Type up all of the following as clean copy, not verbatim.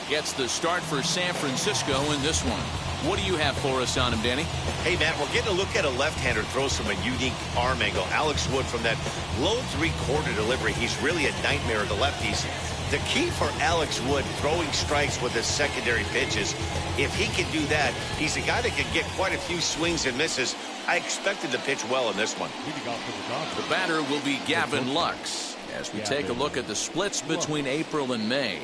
gets the start for San Francisco in this one. What do you have for us on him, Danny? Hey, Matt, we're getting a look at a left-hander throws from a unique arm angle. Alex Wood from that low three-quarter delivery. He's really a nightmare of the lefties. The key for Alex Wood throwing strikes with his secondary pitches, if he can do that, he's a guy that can get quite a few swings and misses. I expected to pitch well in this one. The batter will be Gavin Lux as we take a look at the splits between April and May.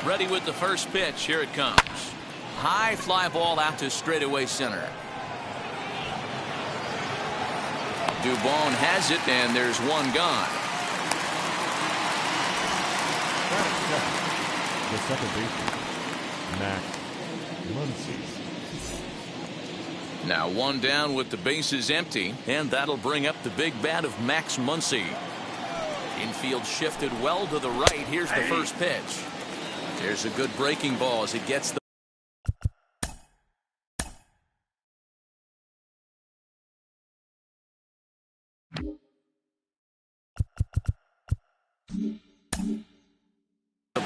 Ready with the first pitch. Here it comes. High fly ball out to straightaway center. Dubon has it, and there's one gone. The second baseman, Max Muncy. Now one down with the bases empty, and that'll bring up the big bat of Max Muncy. Infield shifted well to the right. Here's the first pitch. There's a good breaking ball as it gets the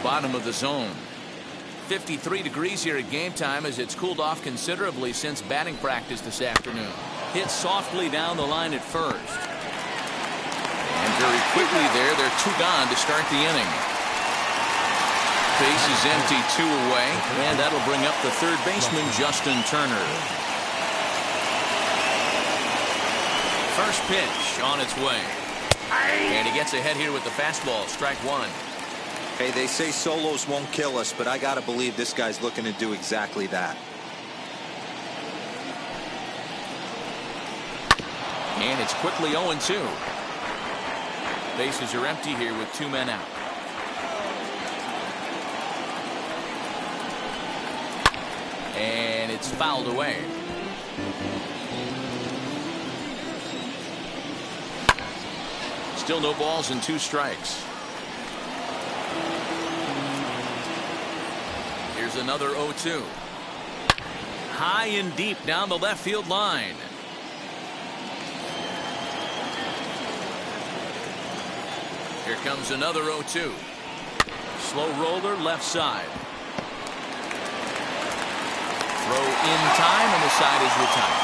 bottom of the zone. 53 degrees here at game time as it's cooled off considerably since batting practice this afternoon. Hit softly down the line at first. And very quickly there. They're 2 gone to start the inning. Base is empty, 2 away, and that'll bring up the third baseman, Justin Turner. First pitch on its way. And he gets ahead here with the fastball, strike 1. Hey, they say solos won't kill us, but I got to believe this guy's looking to do exactly that. And it's quickly 0-2. Bases are empty here with 2 men out. And it's fouled away. Still no balls and 2 strikes. Here's another 0-2. High and deep down the left field line. Here comes another 0-2. Slow roller left side. Throw in time, and the side is retired.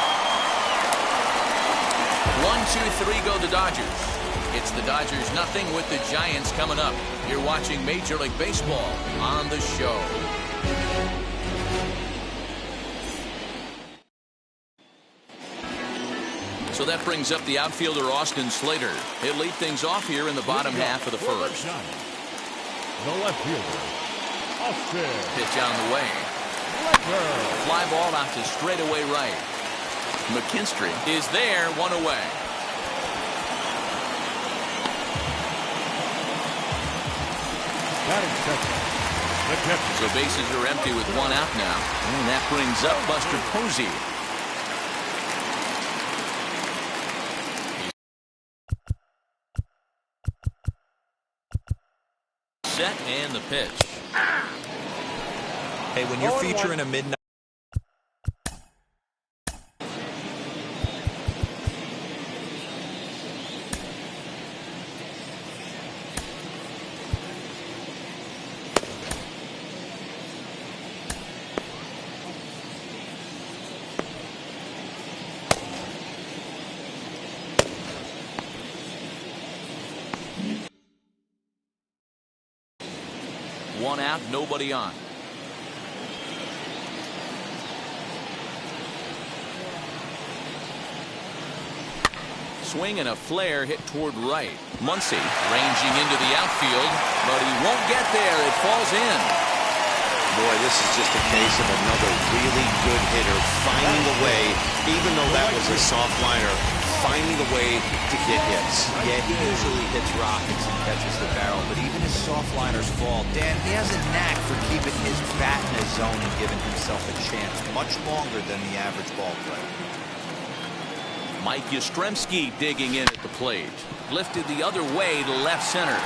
1, 2, 3 go the Dodgers. It's the Dodgers nothing with the Giants coming up. You're watching Major League Baseball on the show. So that brings up the outfielder Austin Slater. He'll lead things off here in the bottom half of the first. The left fielder, Austin. Pitch on the way. Fly ball out to straightaway right. McKinstry is there, 1 away. So bases are empty with 1 out now. And that brings up Buster Posey. Set and the pitch. Hey, when you're featuring a midnight. One out, nobody on. Swing and a flare hit toward right. Muncy ranging into the outfield, but he won't get there. It falls in. Boy, this is just a case of another really good hitter finding a way, even though that was a soft liner, finding a way to get hits. Yeah, he usually hits rockets and catches the barrel, but even his soft liners fall. Dan, he has a knack for keeping his bat in his zone and giving himself a chance much longer than the average ball player. Mike Yastrzemski digging in at the plate. Lifted the other way to left center.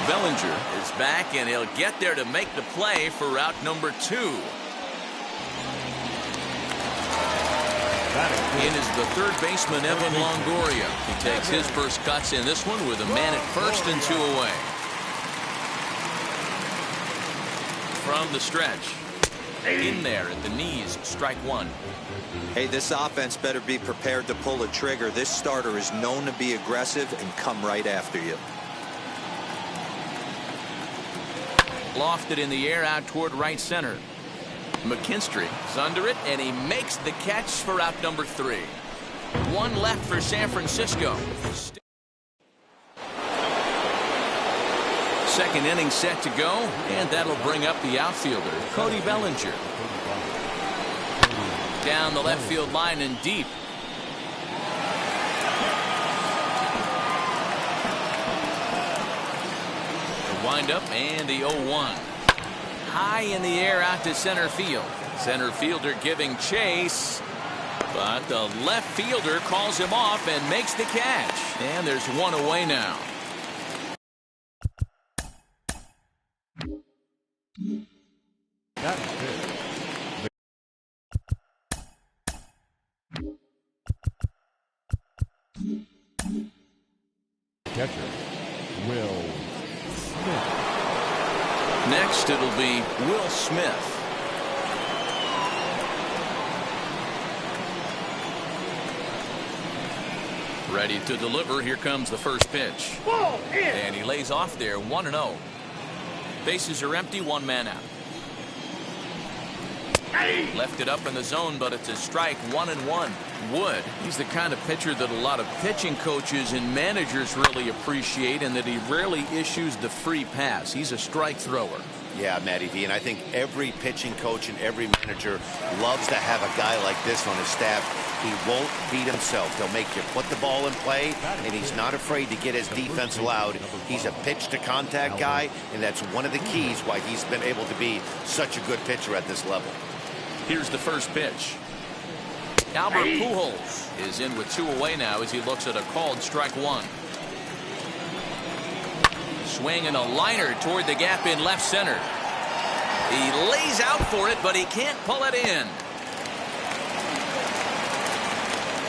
Bellinger is back, and he'll get there to make the play for route number 2. In is the third baseman, Evan Longoria. He takes his first cuts in this one with a man at first and 2 away. From the stretch. In there at the knees, strike 1. Hey, this offense better be prepared to pull a trigger. This starter is known to be aggressive and come right after you. Lofted in the air out toward right center. McKinstry is under it, and he makes the catch for out number 3. 1 left for San Francisco. Second inning set to go, and that'll bring up the outfielder, Cody Bellinger. Down the left field line and deep. The windup and the 0-1. High in the air out to center field. Center fielder giving chase, but the left fielder calls him off and makes the catch. And there's 1 away now. Catcher, Will Smith. Next, it'll be Will Smith. Ready to deliver. Here comes the first pitch. And he lays off there, 1-0. Bases are empty, one man out. Left it up in the zone, but it's a strike, 1-1. Wood, he's the kind of pitcher that a lot of pitching coaches and managers really appreciate, and that he rarely issues the free pass. He's a strike thrower. Yeah, Matty V, and I think every pitching coach and every manager loves to have a guy like this on his staff. He won't beat himself. He'll make you put the ball in play, and he's not afraid to get his defense loud. He's a pitch-to-contact guy, and that's one of the keys why he's been able to be such a good pitcher at this level. Here's the first pitch. Albert Pujols is in with 2 away now as he looks at a called strike 1. Swing and a liner toward the gap in left center. He lays out for it, but he can't pull it in.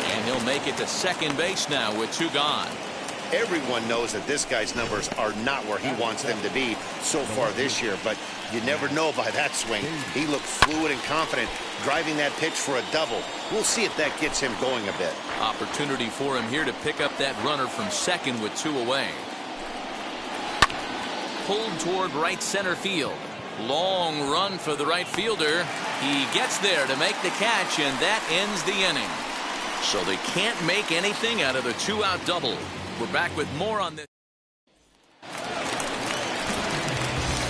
And he'll make it to second base now with 2 gone. Everyone knows that this guy's numbers are not where he wants them to be so far this year, but you never know by that swing. He looked fluid and confident, driving that pitch for a double. We'll see if that gets him going a bit. Opportunity for him here to pick up that runner from second with 2 away. Pulled toward right center field. Long run for the right fielder. He gets there to make the catch, and that ends the inning. So they can't make anything out of the 2-out double. We're back with more on this.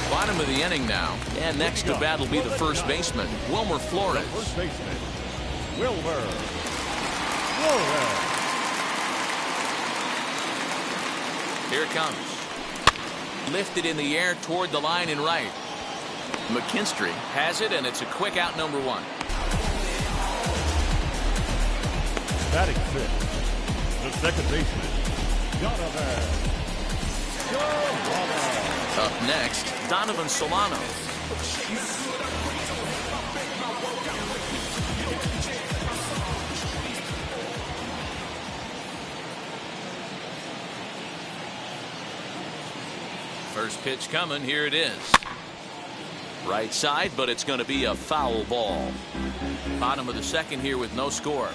Bottom of the inning now, and next to bat will be the first baseman, Wilmer Flores. First baseman, Wilmer. Here it comes. Lifted in the air toward the line in right. McKinstry has it, and it's a quick out, number 1. Batting 6, the second baseman, Donovan. Up next, Donovan Solano. First pitch coming. Here it is. Right side, but it's going to be a foul ball. Bottom of the second here with no score.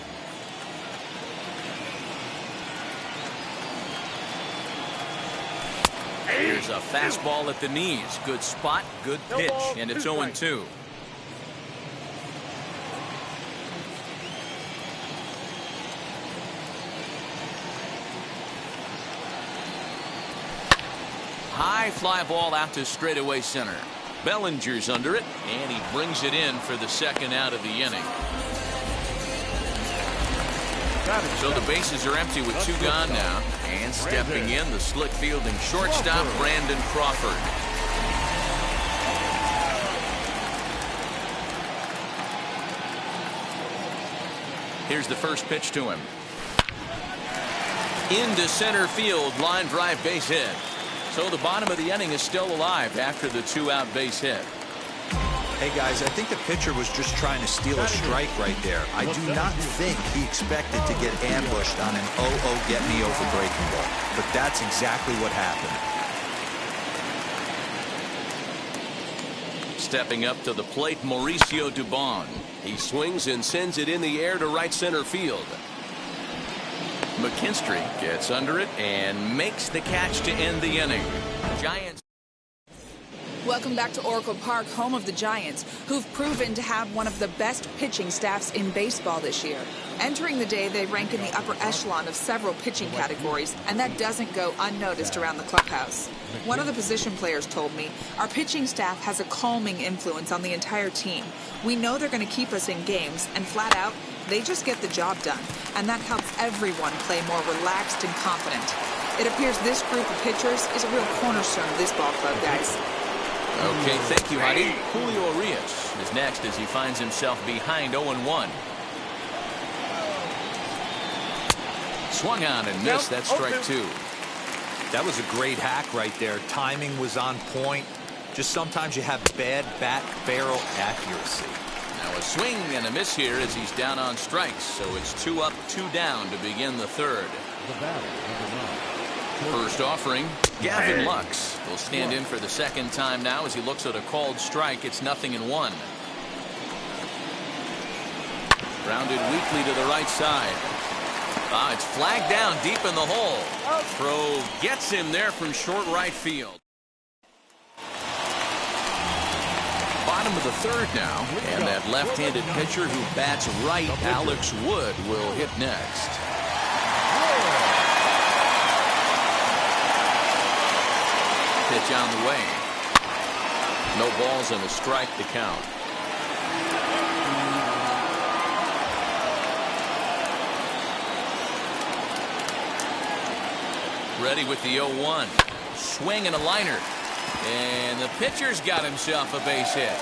Here's a fastball at the knees. Good spot, good pitch, and it's 0-2. High fly ball out to straightaway center. Bellinger's under it, and he brings it in for the second out of the inning. So the bases are empty with 2 gone now. And stepping in, the slick fielding shortstop, Brandon Crawford. Here's the first pitch to him. Into center field, line drive base hit. So the bottom of the inning is still alive after the 2-out base hit. Hey, guys, I think the pitcher was just trying to steal a strike right there. I do not think he expected to get ambushed on an get-me-over breaking ball. But that's exactly what happened. Stepping up to the plate, Mauricio Dubon. He swings and sends it in the air to right center field. McKinstry gets under it and makes the catch to end the inning. Giants. Welcome back to Oracle Park, home of the Giants, who've proven to have one of the best pitching staffs in baseball this year. Entering the day, they rank in the upper echelon of several pitching categories, and that doesn't go unnoticed around the clubhouse. One of the position players told me, our pitching staff has a calming influence on the entire team. We know they're going to keep us in games, and flat out, they just get the job done, and that helps everyone play more relaxed and confident. It appears this group of pitchers is a real cornerstone of this ball club, guys. Okay, thank you, Heidi. Julio Urias is next as he finds himself behind 0-1. Swung on and missed. That's strike 2. That was a great hack right there. Timing was on point. Just sometimes you have bad bat barrel accuracy. Now a swing and a miss here as he's down on strikes. So it's 2 up, 2 down to begin the third. First offering, Gavin Lux will stand in for the second time now as he looks at a called strike. It's 0-1. Grounded weakly to the right side. It's flagged down deep in the hole. Throw gets him there from short right field. Bottom of the third now, and that left-handed pitcher who bats right, Alex Wood, will hit next. Pitch on the way. No balls and a strike to count. Ready with the 0-1. Swing and a liner. And the pitcher's got himself a base hit.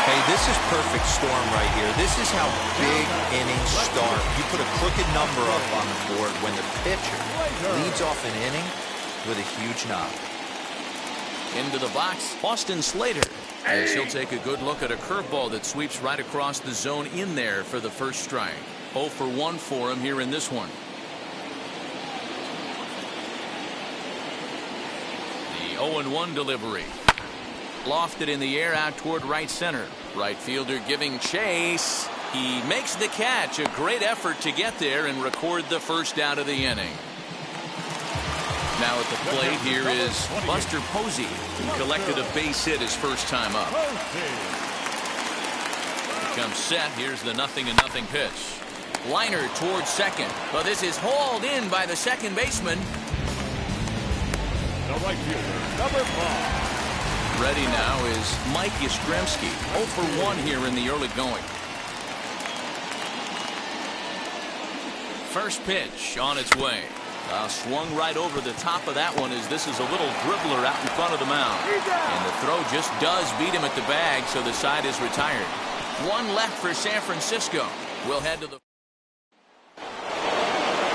Hey, this is perfect storm right here. This is how big innings start. You put a crooked number up on the board when the pitcher leads off an inning with a huge knock. Into the box, Austin Slater, as he'll take a good look at a curveball that sweeps right across the zone in there for the first strike. 0 for 1 for him here in this one. The 0-1 delivery. Lofted in the air out toward right center. Right fielder giving chase. He makes the catch. A great effort to get there and record the first out of the inning. Now at the plate here is Buster Posey, who collected a base hit his first time up. Becomes set. Here's the 0-0 pitch. Liner towards second. But this is hauled in by the second baseman. The right fielder, number 5. Ready now is Mike Yastrzemski. 0 for 1 here in the early going. First pitch on its way. Swung right over the top of that one as this is a little dribbler out in front of the mound. And the throw just does beat him at the bag, so the side is retired. One left for San Francisco. We'll head to the...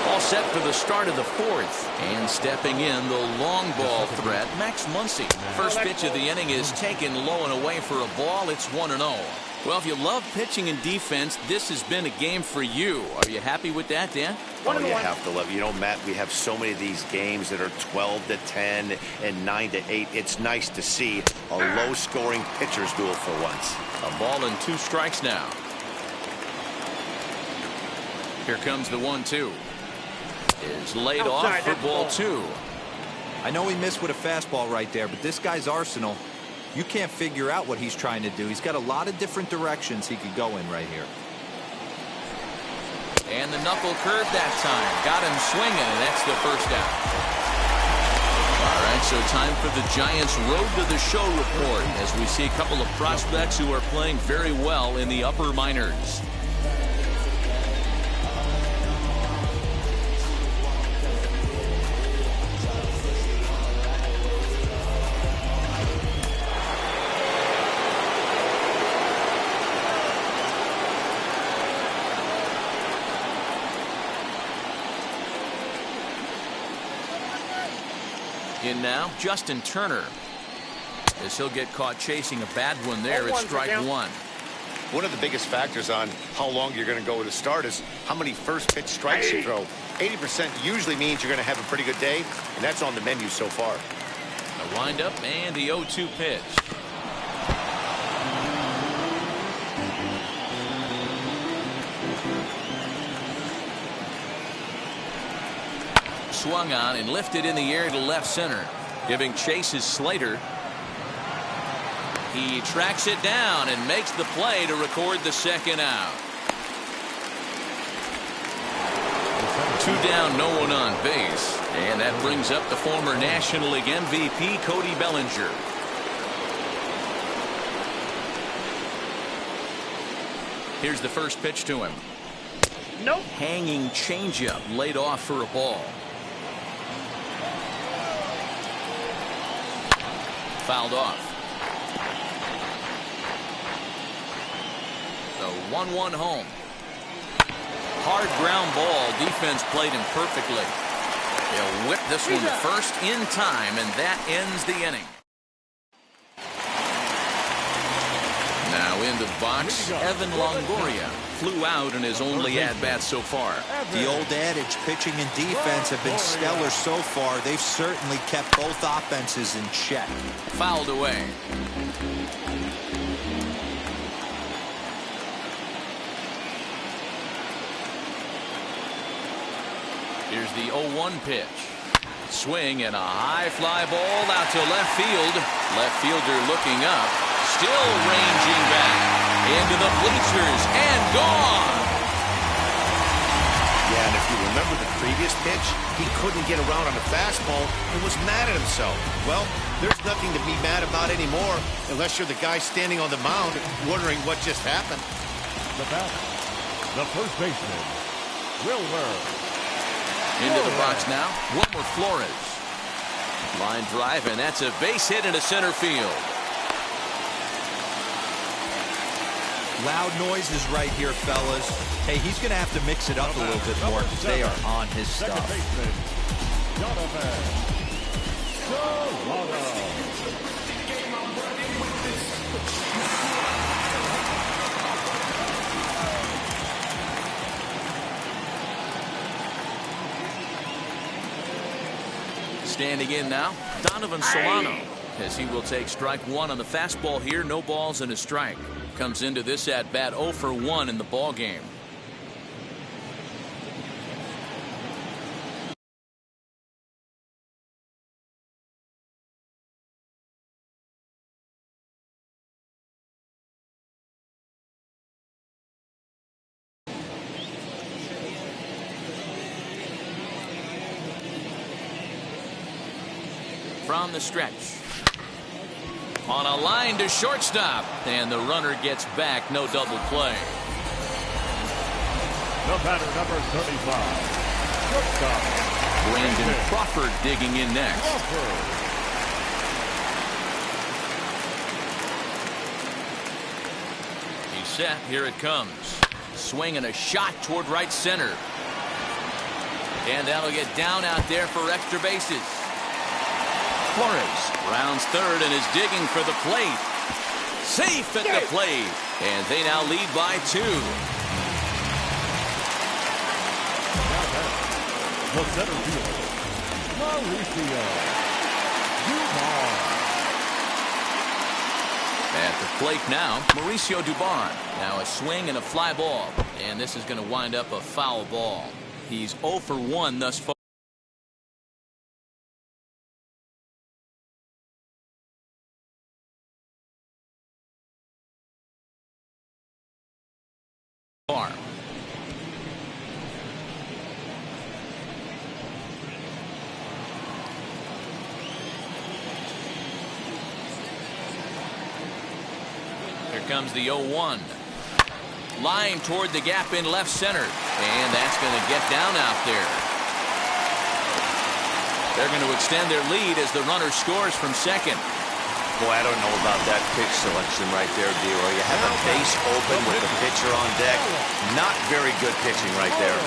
All set for the start of the fourth. And stepping in, the long ball threat, Max Muncy. First pitch of the inning is taken low and away for a ball. It's 1-0. Well, if you love pitching and defense, this has been a game for you. Are you happy with that, Dan? Oh, you have to love it. You know, Matt, we have so many of these games that are 12-10 and 9-8. It's nice to see a low-scoring pitcher's duel for once. A ball and 2 strikes now. Here comes the 1-2. Is laid off for ball 2. I know he missed with a fastball right there, but this guy's arsenal, you can't figure out what he's trying to do. He's got a lot of different directions he could go in right here. And the knuckle curve that time. Got him swinging, and that's the first out. All right, so time for the Giants' Road to the Show report as we see a couple of prospects who are playing very well in the upper minors. In now, Justin Turner. As he'll get caught chasing a bad one there, it's strike 1. One of the biggest factors on how long you're going to go with a start is how many first pitch strikes you throw. 80% usually means you're going to have a pretty good day, and that's on the menu so far. The windup and the 0-2 pitch. Swung on and lifted in the air to left center. Giving chase is Slater. He tracks it down and makes the play to record the second out. 2 down, no one on base. And that brings up the former National League MVP, Cody Bellinger. Here's the first pitch to him. Nope. Hanging changeup laid off for a ball. Fouled off. The 1-1 home. Hard ground ball. Defense played him perfectly. They'll whip this one to first in time, and that ends the inning. Now into the box, Evan Longoria flew out in his only at-bat so far. The old adage, pitching and defense have been stellar so far. They've certainly kept both offenses in check. Fouled away. Here's the 0-1 pitch. Swing and a high fly ball out to left field. Left fielder looking up. Still ranging back. Into the bleachers and gone. Yeah, and if you remember the previous pitch, he couldn't get around on the fastball and was mad at himself. Well, there's nothing to be mad about anymore unless you're the guy standing on the mound wondering what just happened. The batter, the first baseman, Wilmer. Into the box now, Wilmer Flores. Line drive, and that's a base hit into center field. Loud noises right here, fellas. Hey, he's going to have to mix it up a little bit more because they are on his Second stuff. baseman, Jonathan Solano. Standing in now, Donovan Solano, as he will take strike one on the fastball here. No balls and a strike. Comes into this at bat 0 for 1 in the ball game. From the stretch. On a line to shortstop, and the runner gets back. No double play. The batter, number 35, shortstop, Brandon Crawford digging in next. Crawford. He's set. Here it comes. Swing and a shot toward right center. And that'll get down out there for extra bases. Flores rounds third and is digging for the plate. Safe at the plate. And they now lead by 2. The center fielder, Mauricio Dubon. At the plate now, Mauricio Dubon. Now a swing and a fly ball. And this is going to wind up a foul ball. He's 0 for 1 thus far. Here comes the 0-1. Line toward the gap in left center. And that's going to get down out there. They're going to extend their lead as the runner scores from second. Boy, I don't know about that pitch selection right there, D-Roy. You have a base open with the pitcher on deck. Not very good pitching right there.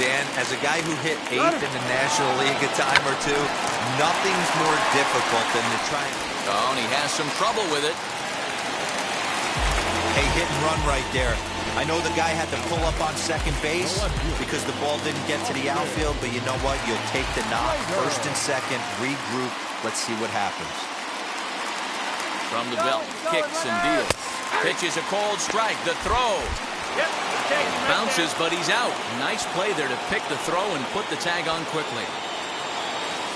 Dan, as a guy who hit 8th in the National League a time or two, nothing's more difficult than to try. Oh, and he has some trouble with it. Hey, hit and run right there. I know the guy had to pull up on second base because the ball didn't get to the outfield, but you know what? You'll take the knock. First and second, regroup. Let's see what happens. From the belt, kicks and deals. Pitches a cold strike. The throw. Bounces, but he's out. Nice play there to pick the throw and put the tag on quickly.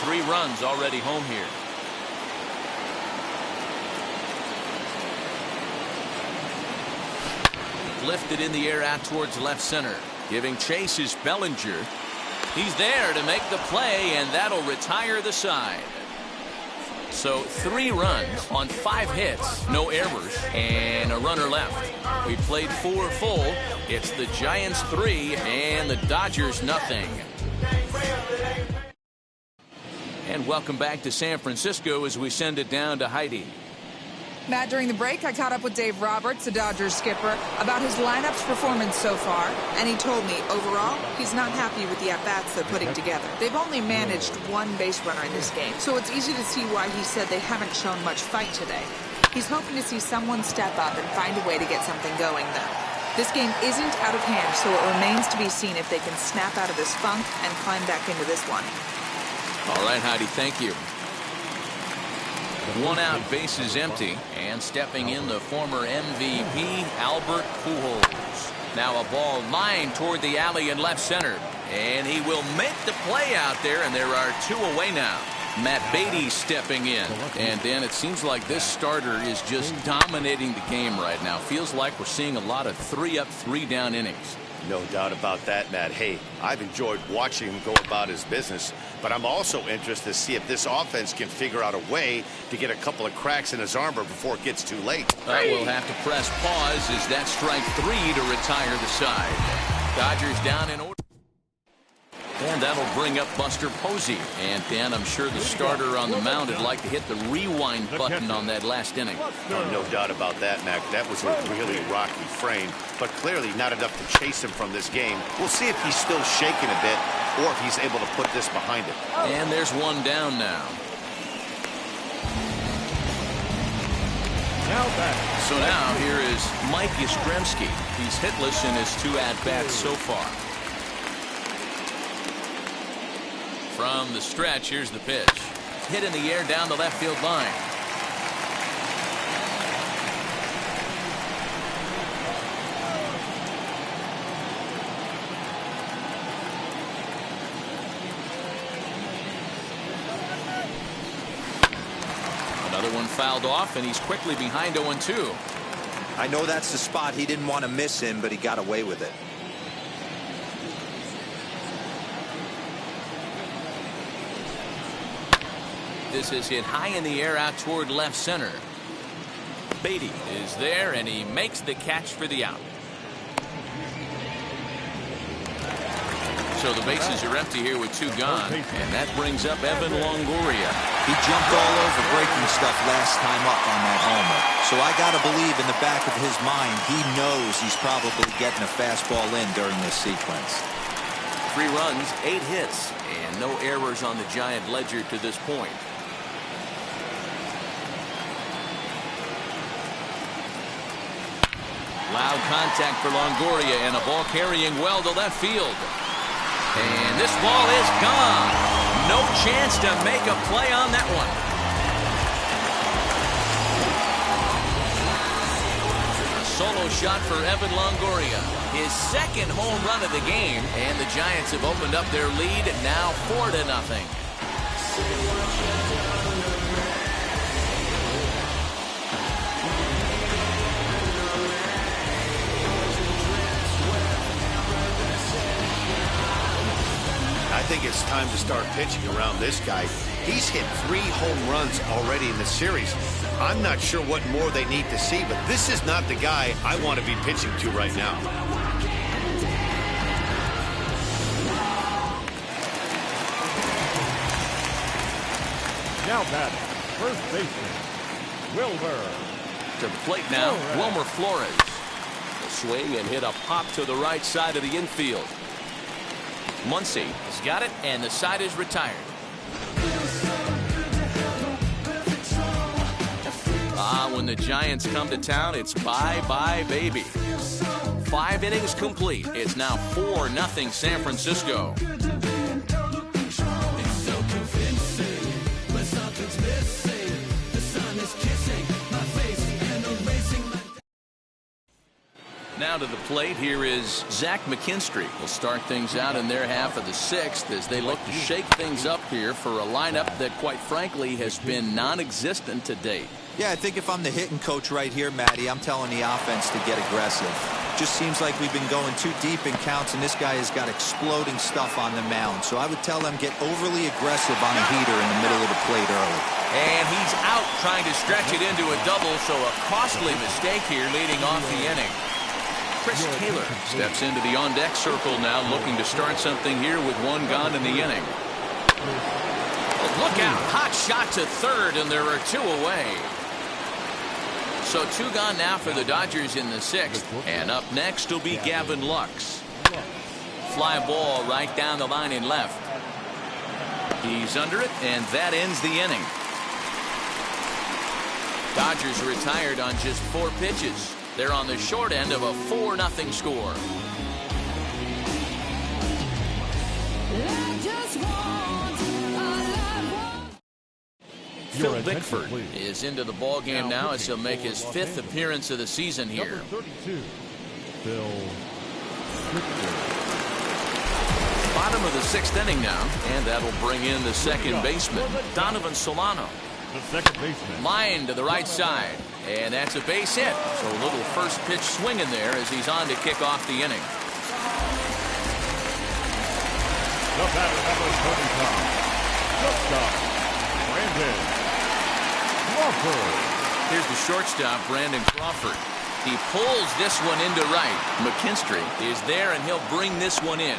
3 runs already home here. Lifted in the air out towards left center. Giving chase is Bellinger. He's there to make the play, and that'll retire the side. So 3 runs on 5 hits, no errors, and a runner left. We played 4 full. It's the Giants 3 and the Dodgers nothing. And welcome back to San Francisco as we send it down to Heidi. Matt, during the break, I caught up with Dave Roberts, the Dodgers skipper, about his lineup's performance so far, and he told me, overall, he's not happy with the at-bats they're putting together. They've only managed 1 base runner in this game, so it's easy to see why he said they haven't shown much fight today. He's hoping to see someone step up and find a way to get something going, though. This game isn't out of hand, so it remains to be seen if they can snap out of this funk and climb back into this one. All right, Heidi, thank you. 1 out, bases empty, and stepping in the former MVP, Albert Pujols. Now a ball lined toward the alley in left center. And he will make the play out there, and there are 2 away now. Matt Beatty stepping in. And, Dan, it seems like this starter is just dominating the game right now. Feels like we're seeing a lot of 3-up, 3-down innings. No doubt about that, Matt. Hey, I've enjoyed watching him go about his business, but I'm also interested to see if this offense can figure out a way to get a couple of cracks in his armor before it gets too late. We'll have to press pause as that strike 3 to retire the side. Dodgers down in order. And that'll bring up Buster Posey. And, Dan, I'm sure the starter on the mound would like to hit the rewind button on that last inning. No doubt about that, Mac. That was a really rocky frame, but clearly not enough to chase him from this game. We'll see if he's still shaking a bit or if he's able to put this behind him. And there's 1 down now. So now here is Mike Yastrzemski. He's hitless in his 2 at-bats so far. From the stretch, here's the pitch. Hit in the air down the left field line. Another one fouled off, and he's quickly behind 0-2. I know that's the spot he didn't want to miss in, but he got away with it. This is hit high in the air out toward left center. Beatty is there, and he makes the catch for the out. So the bases are empty here with 2 gone, and that brings up Evan Longoria. He jumped all over breaking stuff last time up on that homer. So I got to believe in the back of his mind, he knows he's probably getting a fastball in during this sequence. 3 runs, 8 hits, and no errors on the Giant ledger to this point. Loud contact for Longoria, and a ball carrying well to left field. And this ball is gone. No chance to make a play on that one. A solo shot for Evan Longoria. His 2nd home run of the game, and the Giants have opened up their lead now 4-0. I think it's time to start pitching around this guy. He's hit 3 home runs already in the series. I'm not sure what more they need to see, but this is not the guy I want to be pitching to right now. Now batting, first baseman, Wilmer. To the plate now, Wilmer Flores. A swing and hit a pop to the right side of the infield. Muncy has got it, and the side is retired. When the Giants come to town, it's bye-bye, baby. 5 innings complete. It's now 4-0 San Francisco. Now to the plate, here is Zach McKinstry. Will start things out in their half of the 6th as they look to shake things up here for a lineup that, quite frankly, has been non-existent to date. Yeah, I think if I'm the hitting coach right here, Matty, I'm telling the offense to get aggressive. Just seems like we've been going too deep in counts, and this guy has got exploding stuff on the mound. So I would tell them get overly aggressive on a heater in the middle of the plate early. And he's out trying to stretch it into a double, so a costly mistake here leading off the inning. Chris Taylor steps into the on-deck circle now, looking to start something here with 1 gone in the inning. Look out, hot shot to third, and there are 2 away. So 2 gone now for the Dodgers in the 6th, and up next will be Gavin Lux. Fly ball right down the line in left. He's under it, and that ends the inning. Dodgers retired on just 4 pitches. They're on the short end of a 4-0 score. Phil Bickford is into the ball game now as he'll make his 5th appearance of the season here. Number 32, Phil Bickford. Bottom of the 6th inning now, and that'll bring in the second baseman, Donovan Solano. The second baseman. Line to the right side, and that's a base hit. So a little first pitch swing in there as he's on to kick off the inning. The batter, number 35. Shortstop, Brandon Crawford. Here's the shortstop, Brandon Crawford. He pulls this one into right. McKinstry is there, and he'll bring this one in.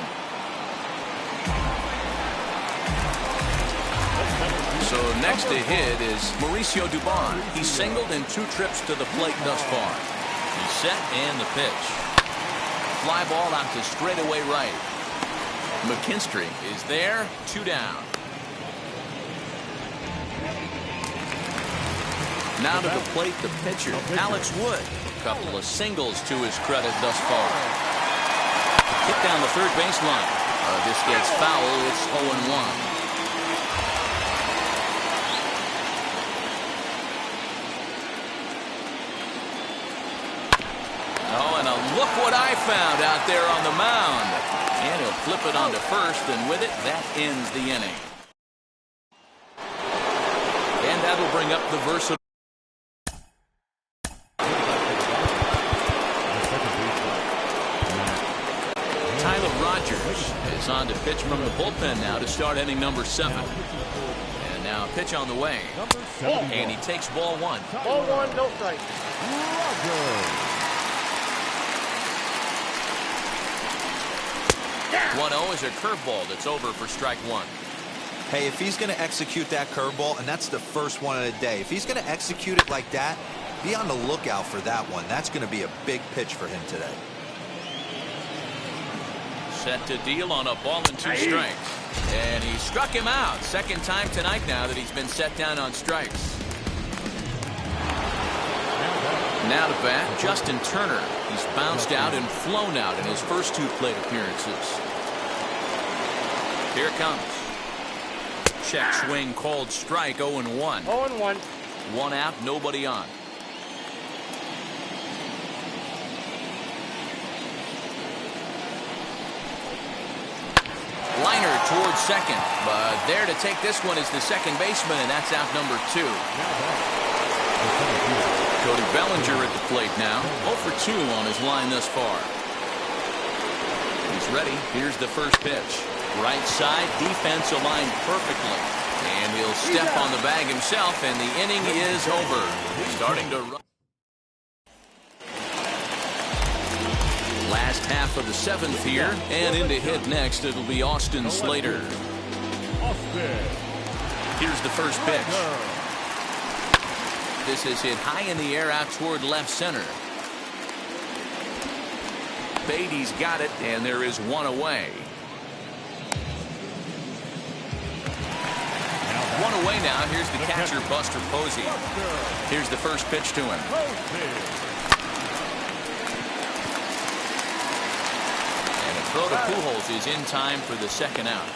So next to hit is Mauricio Dubon. He's singled in 2 trips to the plate thus far. He's set, and the pitch. Fly ball out to straightaway right. McKinstry is there, 2 down. Now to the plate, the pitcher, Alex Wood. A couple of singles to his credit thus far. Hit down the third baseline. This gets foul. It's 0-1. Oh, and look what I found out there on the mound. And he'll flip it onto first, and with it, that ends the inning. And that'll bring up the versatile. Tyler Rogers is on to pitch from the bullpen now to start inning number 7. And now a pitch on the way. And he takes ball 1. Ball 1, no strike. Rogers. 1-0 is a curveball that's over for strike 1. Hey, if he's going to execute that curveball, and that's the first one of the day, if he's going to execute it like that, be on the lookout for that one. That's going to be a big pitch for him today. Set to deal on a ball and 2 strikes. And he struck him out. Second time tonight now that he's been set down on strikes. Now to bat, Justin Turner. He's bounced out and flown out in his first 2 plate appearances. Here it comes. Check swing called strike, 0-1. 0-1. 1 out, nobody on. Liner towards second, but there to take this one is the second baseman, and that's out number 2. Cody Bellinger at the plate now. 0 for 2 on his line thus far. He's ready. Here's the first pitch. Right side, defense aligned perfectly. And he'll step on the bag himself, and the inning is over. Starting to run. Last half of the 7th here, and in to hit next, it'll be Austin Slater. Here's the first pitch. This is hit high in the air out toward left center. Beatty's got it, and there is 1 away. 1 away now. Here's the catcher, Buster Posey. Here's the first pitch to him. And a throw to Pujols is in time for the second out.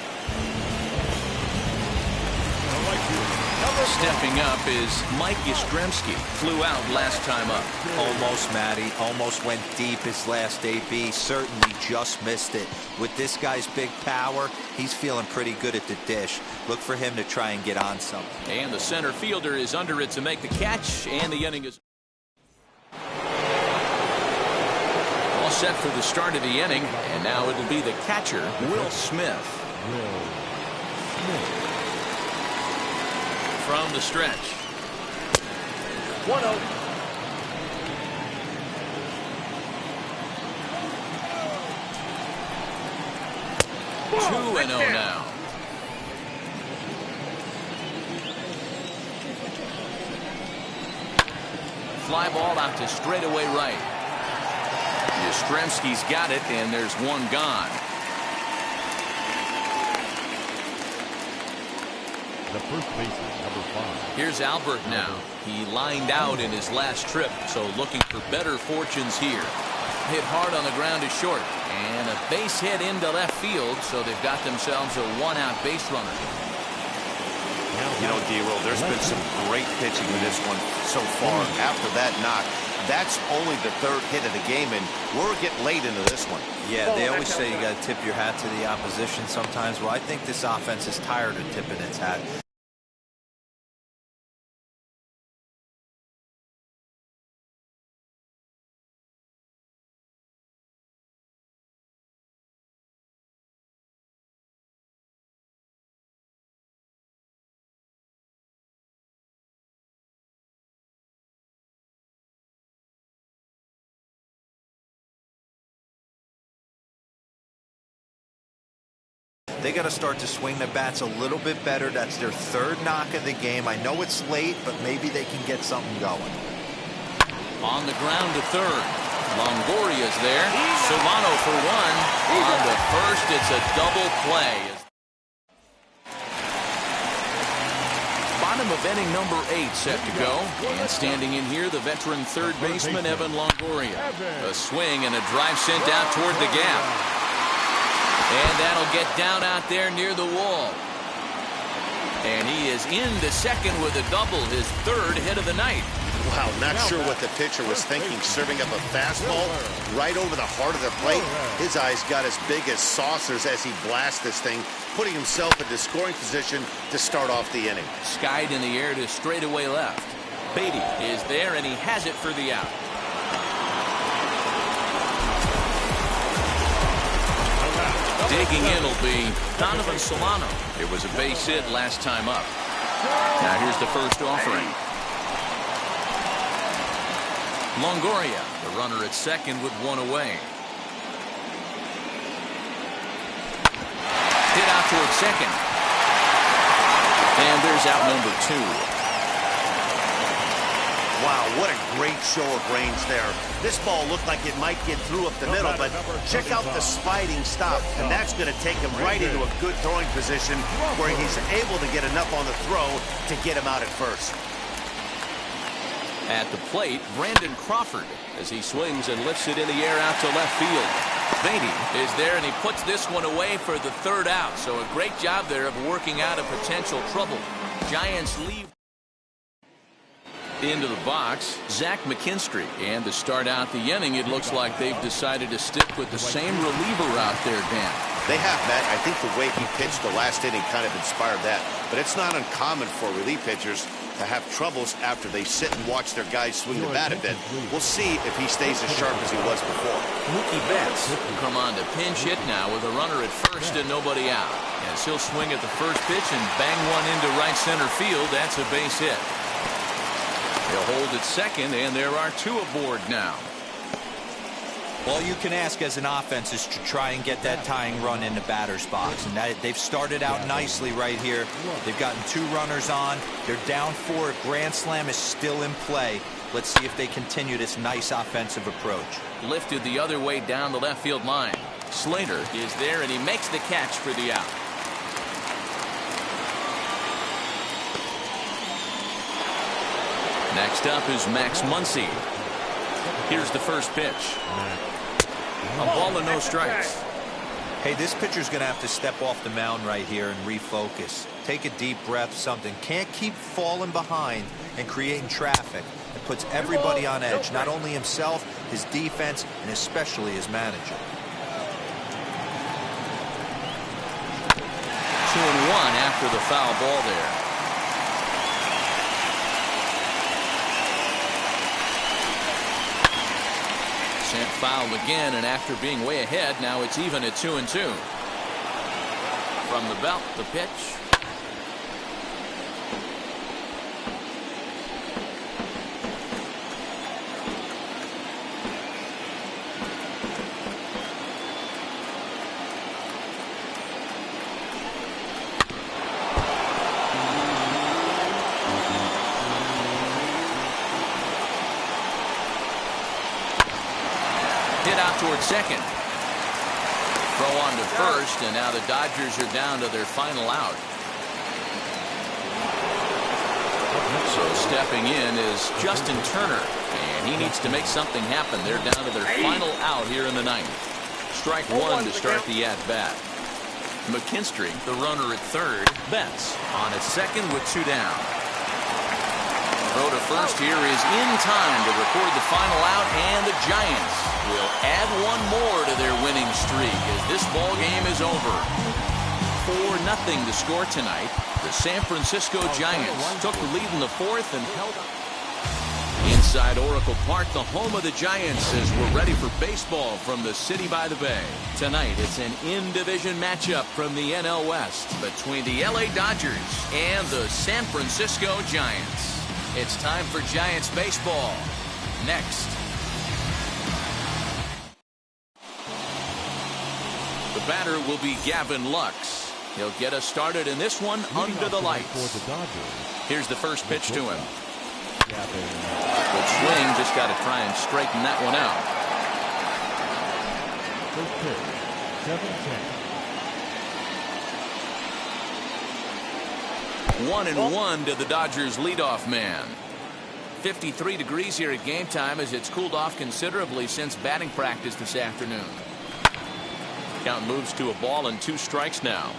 Stepping up is Mike Yastrzemski. Flew out last time up. Almost, Matty. Almost went deep his last AB. Certainly just missed it. With this guy's big power, he's feeling pretty good at the dish. Look for him to try and get on something. And the center fielder is under it to make the catch, and the inning is all set for the start of the inning, and now it'll be the catcher, Will Smith. From the stretch. 1-0. Two and 0 now. Fly ball out to straightaway right. Yastrzemski's got it, and there's 1 gone. The first baseman, number 5. Here's Albert now. He lined out in his last trip, so looking for better fortunes here. Hit hard on the ground to short, and a base hit into left field, so they've got themselves a 1-out base runner. You know, D-Roll, there's been some great pitching in this one so far. After that knock, that's only the 3rd hit of the game, and we're getting late into this one. Yeah, they always say you got to tip your hat to the opposition sometimes. Well, I think this offense is tired of tipping its hat. They got to start to swing the bats a little bit better. That's their third knock of the game. I know it's late, but maybe they can get something going. On the ground to third. Longoria's there. Solano for one. On the first, it's a double play. Bottom of inning number 8 set to go. And standing in here, the veteran third baseman, Evan Longoria. A swing and a drive sent out toward the gap. And that'll get down out there near the wall. And he is into second with a double, his third hit of the night. Wow, not sure what the pitcher was thinking, serving up a fastball right over the heart of the plate. His eyes got as big as saucers as he blasts this thing, putting himself into scoring position to start off the inning. Skied in the air to straightaway left. Beatty is there, and he has it for the out. Digging in will be Donovan Solano. It was a base hit last time up. Now here's the first offering. Longoria, the runner at second with one away. Hit out towards second. And there's out number 2. Wow, what a great show of range there. This ball looked like it might get through up the middle, but check out the sliding stop, and that's going to take him right into a good throwing position where he's able to get enough on the throw to get him out at first. At the plate, Brandon Crawford as he swings and lifts it in the air out to left field. Beatty is there, and he puts this one away for the third out. So a great job there of working out a potential trouble. Giants leave into the box, Zach McKinstry. And to start out the inning, it looks like they've decided to stick with the same reliever out there, Dan. They have, Matt. I think the way he pitched the last inning kind of inspired that. But it's not uncommon for relief pitchers to have troubles after they sit and watch their guys swing the bat a bit. We'll see if he stays as sharp as he was before. Mookie Betts will come on to pinch hit now with a runner at first and nobody out. As he'll swing at the first pitch and bang one into right center field. That's a base hit. He'll hold at second, and there are 2 aboard now. All you can ask as an offense is to try and get that tying run in the batter's box. And they've started out nicely right here. They've gotten 2 runners on. They're down 4. A grand slam is still in play. Let's see if they continue this nice offensive approach. Lifted the other way down the left field line. Slater is there, and he makes the catch for the out. Next up is Max Muncy. Here's the first pitch. A ball and no strikes. Hey, this pitcher's going to have to step off the mound right here and refocus. Take a deep breath, something. Can't keep falling behind and creating traffic. It puts everybody on edge, not only himself, his defense, and especially his manager. 2-1 after the foul ball there. Sent foul again, and after being way ahead, now it's even at 2-2. From the belt, the pitch. Hit out towards second. Throw on to first, and now the Dodgers are down to their final out. So stepping in is Justin Turner, and he needs to make something happen. They're down to their final out here in the ninth. Strike 1 to start the at-bat. McKinstry, the runner at third. Betts on at second with 2 down. Throw to first here is in time to record the final out, and the Giants will add one more to their winning streak as this ball game is over. 4-0 the score tonight. The San Francisco Giants took the lead in the fourth and held up. Inside Oracle Park, the home of the Giants, as we're ready for baseball from the city by the bay. Tonight, it's an in-division matchup from the NL West between the LA Dodgers and the San Francisco Giants. It's time for Giants baseball. Next. The batter will be Gavin Lux. He'll get us started in this one under the lights. Here's the first pitch to him. Good swing, just got to try and straighten that one out. First pitch, 7-10. 1-1 to the Dodgers leadoff man. 53 degrees here at game time as it's cooled off considerably since batting practice this afternoon. Count moves to a ball and 2 strikes now.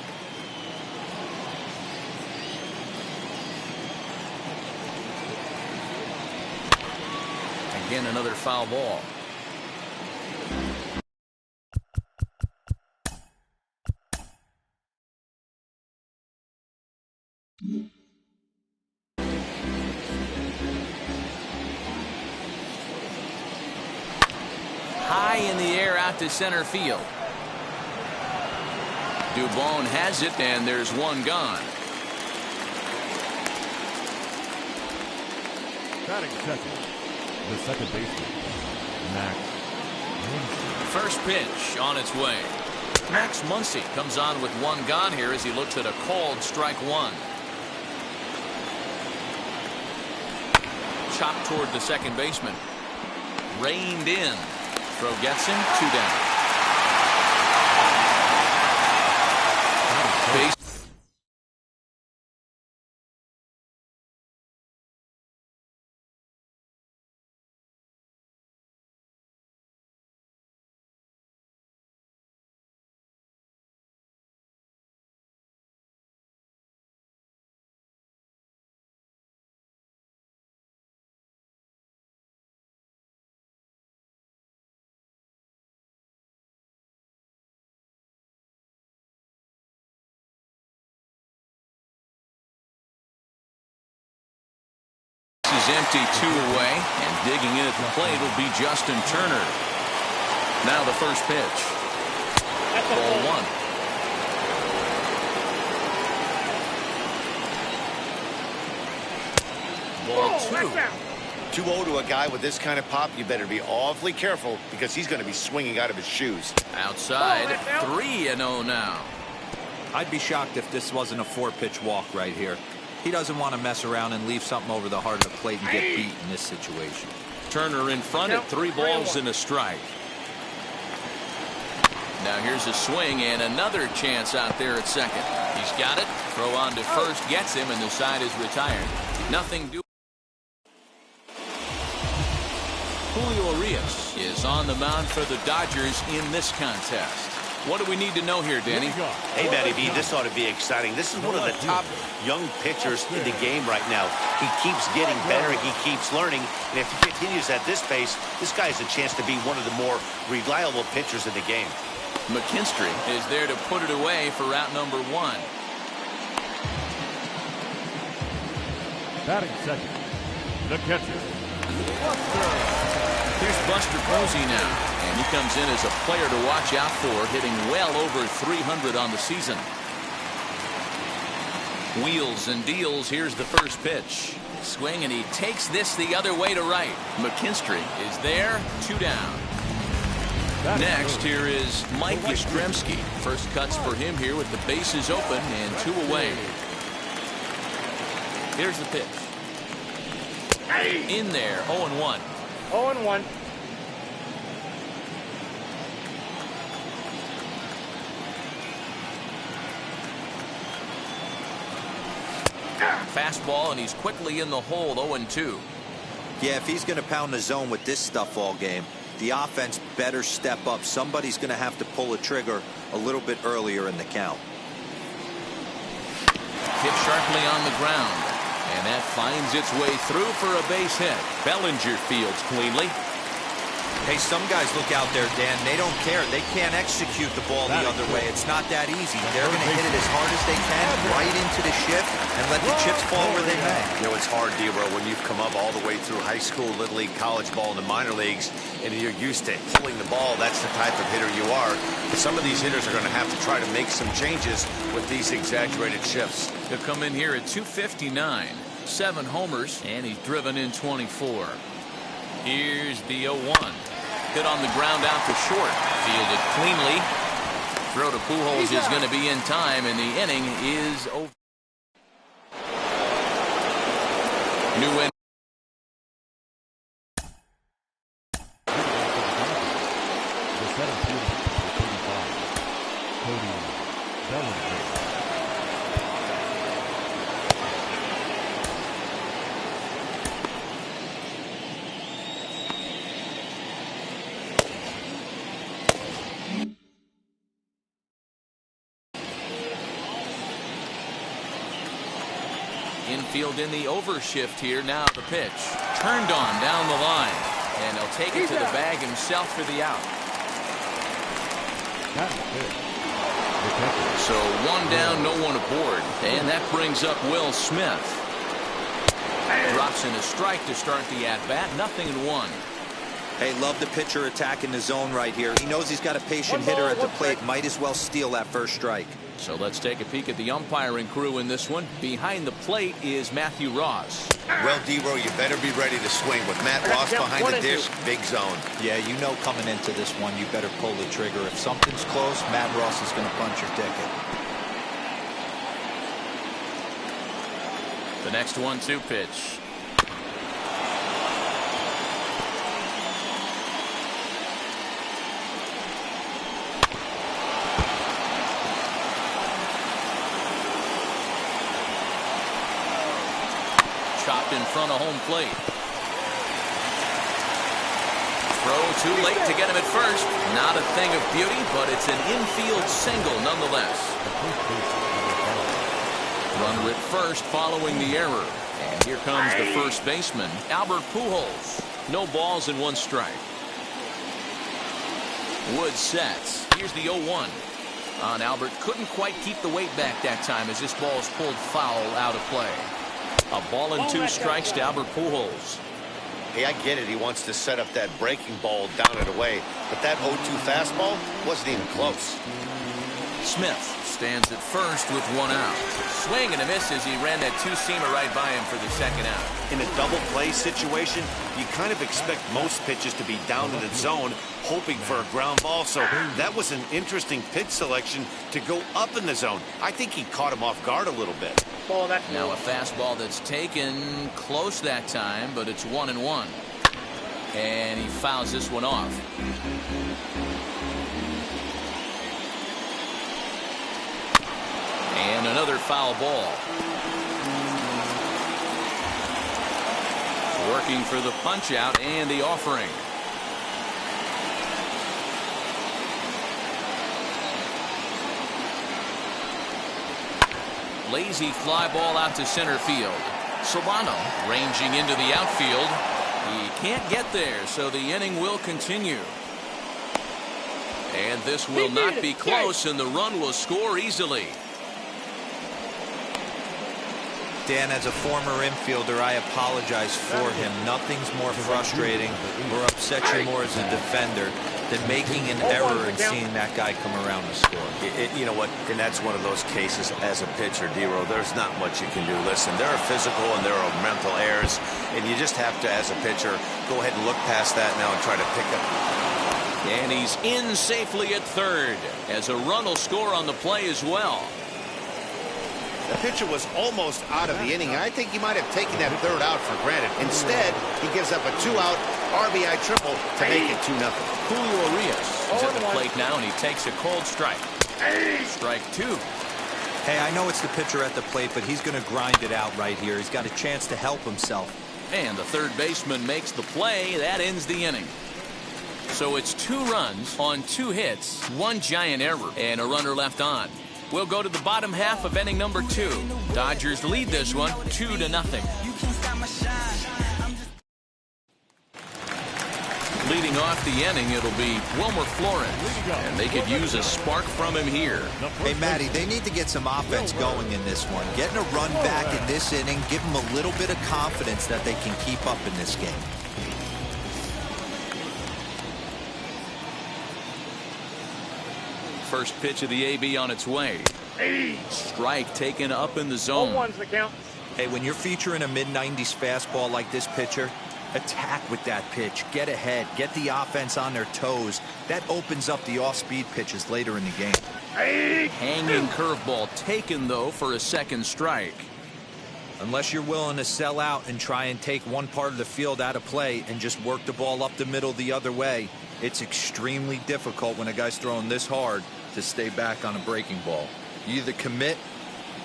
Again, another foul ball. High in the air out to center field. Dubon has it, and there's one gone. Batting second, the second baseman, Max Muncy. First pitch on its way. Max Muncy comes on with one gone here as he looks at a called strike one. Chopped toward the second baseman. Reined in. Throw gets him, 2 down. Base. Is empty, 2 away, and digging in at the plate will be Justin Turner. Now the first pitch. Ball 1. Ball 2. 2-0 to a guy with this kind of pop, you better be awfully careful because he's going to be swinging out of his shoes. Outside, 3-0 now. I'd be shocked if this wasn't a 4-pitch walk right here. He doesn't want to mess around and leave something over the heart of the plate and get beat in this situation. Turner in front at 3 balls and a strike. Now here's a swing and another chance out there at second. He's got it. Throw on to first gets him, and the side is retired. Nothing doing. Julio Urias is on the mound for the Dodgers in this contest. What do we need to know here, Danny? Hey, Matty B, this ought to be exciting. This is one of the top young pitchers in the game right now. He keeps getting better. He keeps learning. And if he continues at this pace, this guy has a chance to be one of the more reliable pitchers in the game. McKinstry is there to put it away for route number 1. Batting second, the catcher, Here's Buster Posey now, and he comes in as a player to watch out for, hitting well over 300 on the season. Wheels and deals. Here's the first pitch. Swing, and he takes this the other way to right. McKinstry is there, 2 down. Next, here is Mike Yastrzemski. First cuts for him here with the bases open and 2 away. Here's the pitch. In there, 0-1. 0-1. Fastball, and he's quickly in the hole, 0-2. Yeah, if he's going to pound the zone with this stuff all game, the offense better step up. Somebody's going to have to pull a trigger a little bit earlier in the count. Hit sharply on the ground, and that finds its way through for a base hit. Bellinger fields cleanly. Hey, some guys look out there, Dan. They don't care. They can't execute the ball the other way. It's not that easy. They're going to hit it as hard as they can, right into the shift, and let the chips fall where they may. You know, it's hard, D-Bro, when you've come up all the way through high school, Little League, college ball, and the minor leagues, and you're used to pulling the ball. That's the type of hitter you are. Some of these hitters are going to have to try to make some changes with these exaggerated shifts. He'll come in here at 259. 7 homers, and he's driven in 24. Here's the 0-1. Hit on the ground out to short. Fielded cleanly. Throw to Pujols is going to be in time, and the inning is over. New inning. Infield in the overshift here. Now the pitch. Turned on down the line. And he'll take it to the bag himself for the out. So 1 down, no one aboard. And that brings up Will Smith. Drops in a strike to start the at-bat. 0-1. Hey, love the pitcher attacking the zone right here. He knows he's got a patient hitter at the plate. Might as well steal that first strike. So let's take a peek at the umpiring crew in this one. Behind the plate is Matthew Ross. Well, D-Bro, you better be ready to swing. With Matt Ross behind the dish, big zone. Yeah, you know coming into this one, you better pull the trigger. If something's close, Matt Ross is going to punch your ticket. The next 1-2 pitch. Chopped in front of home plate. Throw too late to get him at first. Not a thing of beauty, but it's an infield single nonetheless. Runner at first following the error. And here comes the first baseman, Albert Pujols. No balls and 1 strike. Wood sets. Here's the 0-1. On Albert, couldn't quite keep the weight back that time as this ball is pulled foul out of play. A ball and 2 strikes to Albert Pujols. Hey, I get it. He wants to set up that breaking ball down and away. But that 0-2 fastball wasn't even close. Smith stands at first with 1 out. Swing and a miss as he ran that 2-seamer right by him for the second out. In a double play situation, you kind of expect most pitches to be down in the zone, hoping for a ground ball. So that was an interesting pitch selection to go up in the zone. I think he caught him off guard a little bit. Now a fastball that's taken close that time, but it's 1-1. And he fouls this one off. And another foul ball. Working for the punch out and the offering. Lazy fly ball out to center field. Solano ranging into the outfield. He can't get there, so the inning will continue. And this will not be close, and the run will score easily. Dan, as a former infielder, I apologize for him. Nothing's more frustrating or upsets you more as a defender than making an error and seeing that guy come around to score. You know what? And that's one of those cases as a pitcher, D-Ro. There's not much you can do. Listen, there are physical and there are mental errors, and you just have to, as a pitcher, go ahead and look past that now and try to pick up. And he's in safely at third, as a run will score on the play as well. The pitcher was almost out of the inning. I think he might have taken that 3rd out for granted. Instead, he gives up a 2-out RBI triple to make it 2-0. Julio Urias is at the plate now, and he takes a cold strike. Strike 2. Hey, I know it's the pitcher at the plate, but he's going to grind it out right here. He's got a chance to help himself. And the third baseman makes the play. That ends the inning. So it's 2 runs on 2 hits, 1 giant error, and a runner left on. We'll go to the bottom half of inning number 2. Dodgers lead this one 2-0. Leading off the inning, it'll be Wilmer Flores, and they could use a spark from him here. Hey, Matty, they need to get some offense going in this one. Getting a run back in this inning, give them a little bit of confidence that they can keep up in this game. First pitch of the AB on its way. Strike taken up in the zone. Hey, when you're featuring a mid-90s fastball like this pitcher, attack with that pitch. Get ahead. Get the offense on their toes. That opens up the off-speed pitches later in the game. Hanging curveball taken, though, for a second strike. Unless you're willing to sell out and try and take one part of the field out of play and just work the ball up the middle the other way, it's extremely difficult when a guy's throwing this hard to stay back on a breaking ball. You either commit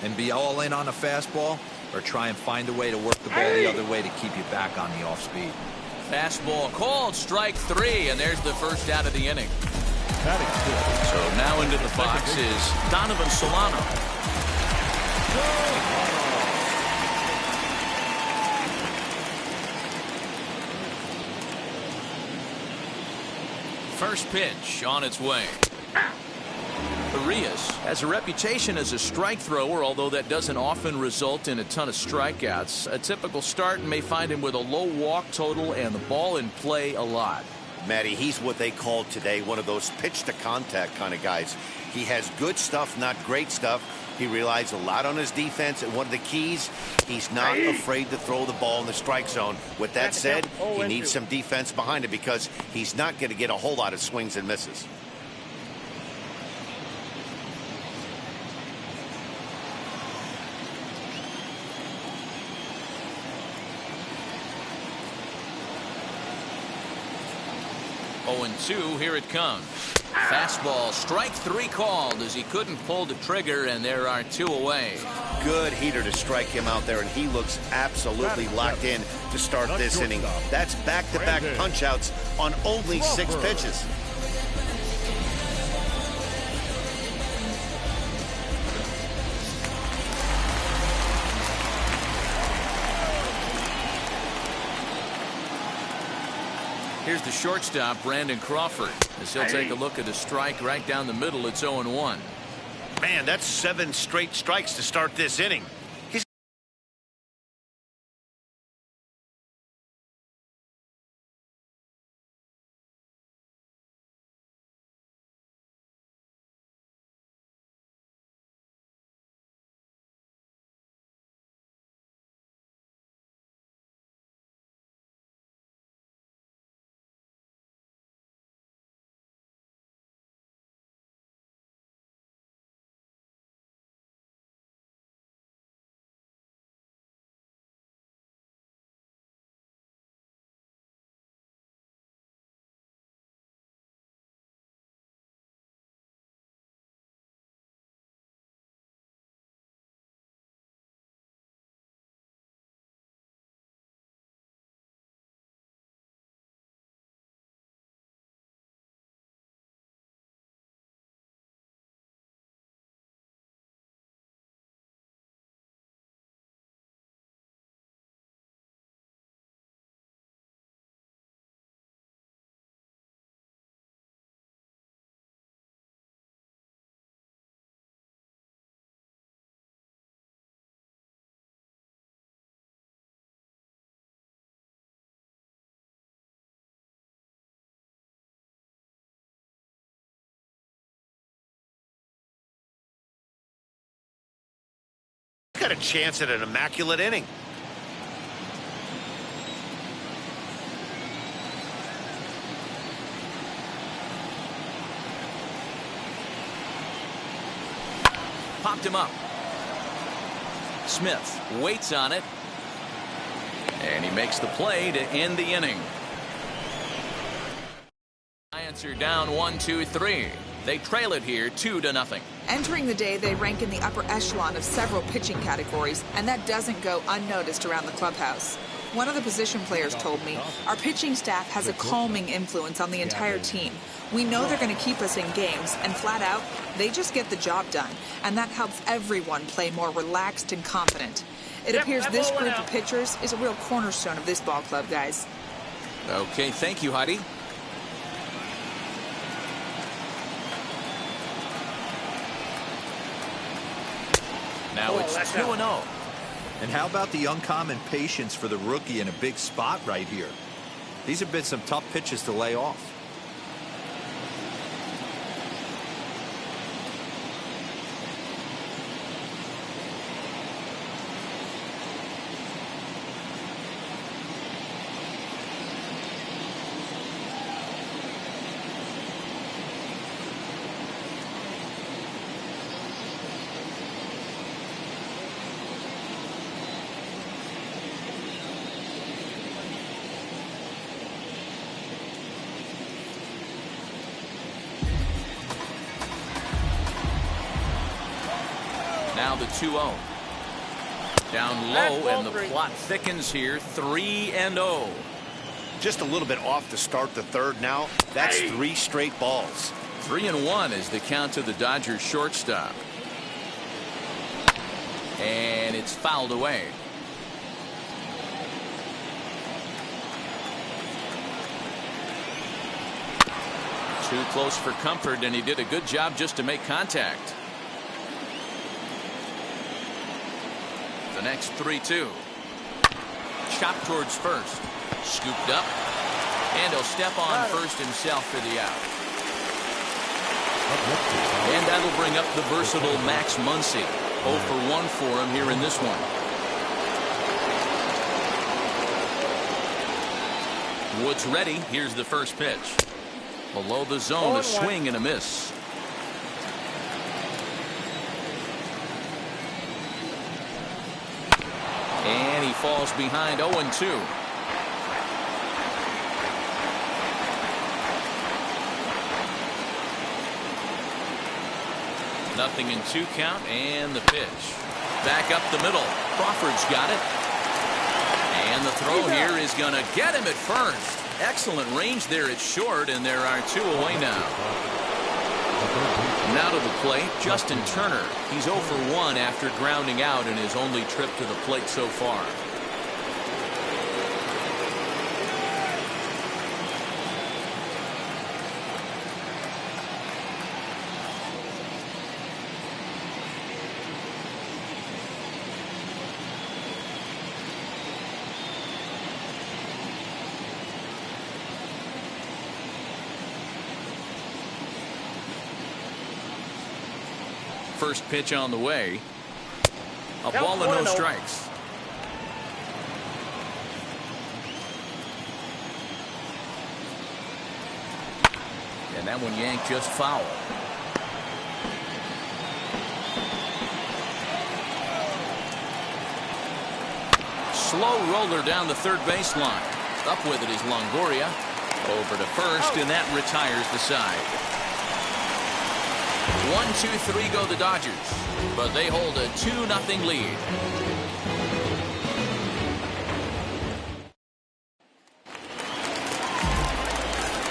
and be all in on a fastball or try and find a way to work the ball the other way to keep you back on the off speed. Fastball called, strike 3, and there's the first out of the inning. So now into the box is Donovan Solano. First pitch on its way. Arias has a reputation as a strike thrower, although that doesn't often result in a ton of strikeouts. A typical start may find him with a low walk total and the ball in play a lot. Matty, he's what they call today one of those pitch to contact kind of guys. He has good stuff, not great stuff. He relies a lot on his defense, and one of the keys, he's not afraid to throw the ball in the strike zone. With that said, he needs some defense behind it because he's not going to get a whole lot of swings and misses. Oh, and 2, here it comes. Fastball, strike 3 called as he couldn't pull the trigger, and there are 2 away. Good heater to strike him out there, and he looks absolutely locked in to start this inning. That's back-to-back punch-outs on only 6 pitches. Here's the shortstop, Brandon Crawford, as he'll take a look at a strike right down the middle. It's 0-1. Man, that's 7 straight strikes to start this inning. He's got a chance at an immaculate inning. Popped him up. Smith waits on it, and he makes the play to end the inning. Giants are down 1-2-3. They trail it here 2-0. Entering the day, they rank in the upper echelon of several pitching categories, and that doesn't go unnoticed around the clubhouse. One of the position players told me, our pitching staff has a calming influence on the entire team. We know they're going to keep us in games, and flat out, they just get the job done, and that helps everyone play more relaxed and confident. It appears this group of pitchers is a real cornerstone of this ball club, guys. Okay, thank you, Heidi. Now it's 2-0. And how about the uncommon patience for the rookie in a big spot right here? These have been some tough pitches to lay off. Now the 2-0. Down low, and the plot thickens here. 3-0. Just a little bit off to start the third now. That's 3 straight balls. 3-1 is the count to the Dodgers shortstop. And it's fouled away. Too close for comfort, and he did a good job just to make contact. The next 3-2. Chopped towards first. Scooped up. And he'll step on first himself for the out. And that'll bring up the versatile Max Muncy. 0 for 1 for him here in this one. Woods ready. Here's the first pitch. Below the zone, a swing and a miss. And he falls behind 0-2. Nothing in 2 count, and the pitch. Back up the middle. Crawford's got it. And the throw here is going to get him at first. Excellent range there at short, and there are 2 away now. Now to the plate, Justin Turner. He's 0 for 1 after grounding out in his only trip to the plate so far. First pitch on the way. A ball and no strikes. And that one yanked just foul. Slow roller down the third baseline. Up with it is Longoria. Over to first, and that retires the side. 1-2-3 go the Dodgers, but they hold a 2-0 lead.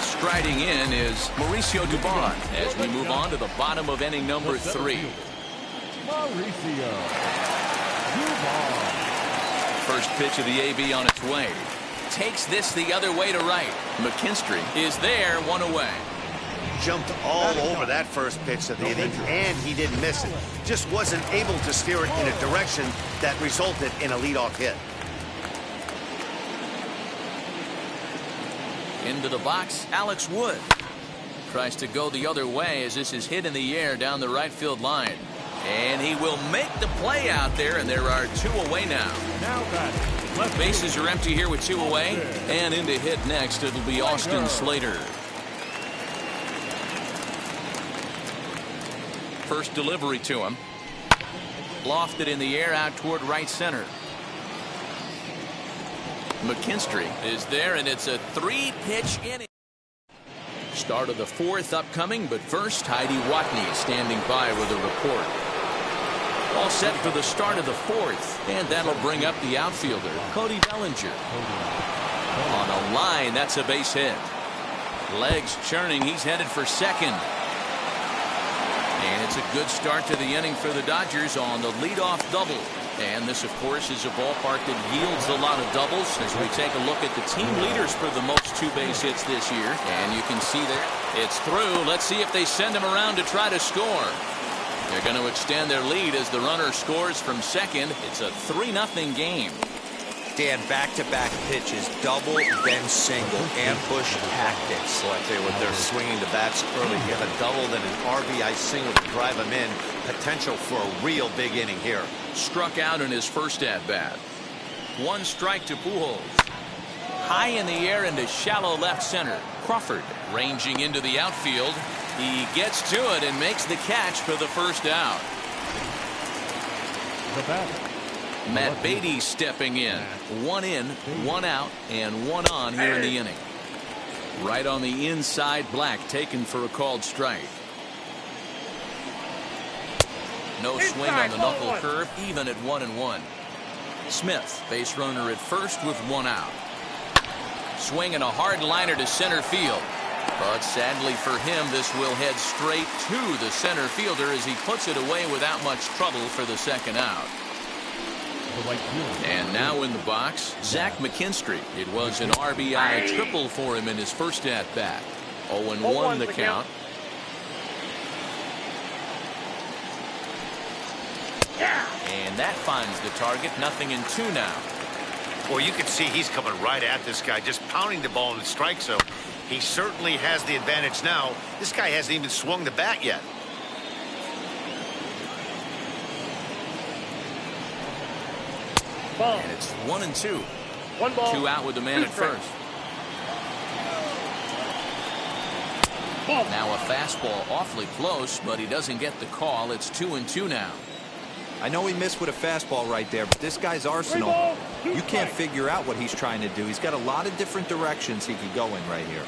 Striding in is Mauricio Dubon as we move on to the bottom of inning number 3. Mauricio Dubon. First pitch of the AB on its way. Takes this the other way to right. McKinstry is there, 1 away. Jumped all over that first pitch of the inning, and he didn't miss it. Just wasn't able to steer it in a direction that resulted in a leadoff hit. Into the box, Alex Wood. Tries to go the other way as this is hit in the air down the right field line. And he will make the play out there, and there are 2 away now. Bases are empty here with 2 away, and in to hit next, it'll be Austin Slater. First delivery to him. Lofted in the air out toward right center. McKinstry is there, and it's a 3-pitch inning. Start of the 4th upcoming, but first, Heidi Watney standing by with a report. All set for the start of the 4th, and that'll bring up the outfielder, Cody Bellinger. On a line, that's a base hit. Legs churning, he's headed for second. And it's a good start to the inning for the Dodgers on the leadoff double. And this, of course, is a ballpark that yields a lot of doubles as we take a look at the team leaders for the most 2-base hits this year. And you can see there it's through. Let's see if they send him around to try to score. They're going to extend their lead as the runner scores from second. It's a 3-0 game. Dan, back-to-back pitches, double, then single, ambush tactics. So I tell you what, they're swinging the bats early. You have a double, then an RBI single to drive him in. Potential for a real big inning here. Struck out in his first at-bat. 1 strike to Pujols. High in the air into shallow left center. Crawford ranging into the outfield. He gets to it and makes the catch for the first out. The batter. Matt Beatty stepping in. 1 in, 1 out, and 1 on here in the inning. Right on the inside, Black taken for a called strike. No swing on the knuckle curve, even at 1-1. Smith, base runner at first with 1 out. Swinging a hard liner to center field. But sadly for him, this will head straight to the center fielder as he puts it away without much trouble for the second out. And now in the box, Zach McKinstry. It was an RBI triple for him in his first at-bat. 0-1 the count. And that finds the target. 0-2 now. Well, you can see he's coming right at this guy, just pounding the ball in the strike zone. He certainly has the advantage now. This guy hasn't even swung the bat yet. And it's 1-2. 1 ball. 2 out with the man at first. Now a fastball awfully close, but he doesn't get the call. It's 2-2 now. I know he missed with a fastball right there, but this guy's arsenal, you can't figure out what he's trying to do. He's got a lot of different directions he could go in right here.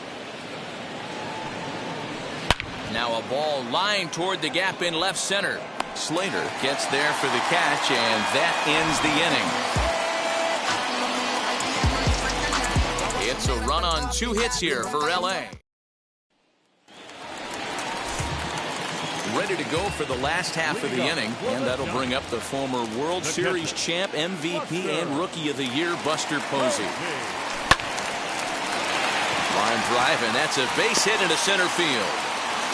Now a ball lined toward the gap in left center. Slater gets there for the catch, and that ends the inning. It's a run on 2 hits here for L.A. Ready to go for the last half of the inning, and that'll bring up the former World Series champ, MVP, and Rookie of the Year, Buster Posey. Line drive, and that's a base hit into center field.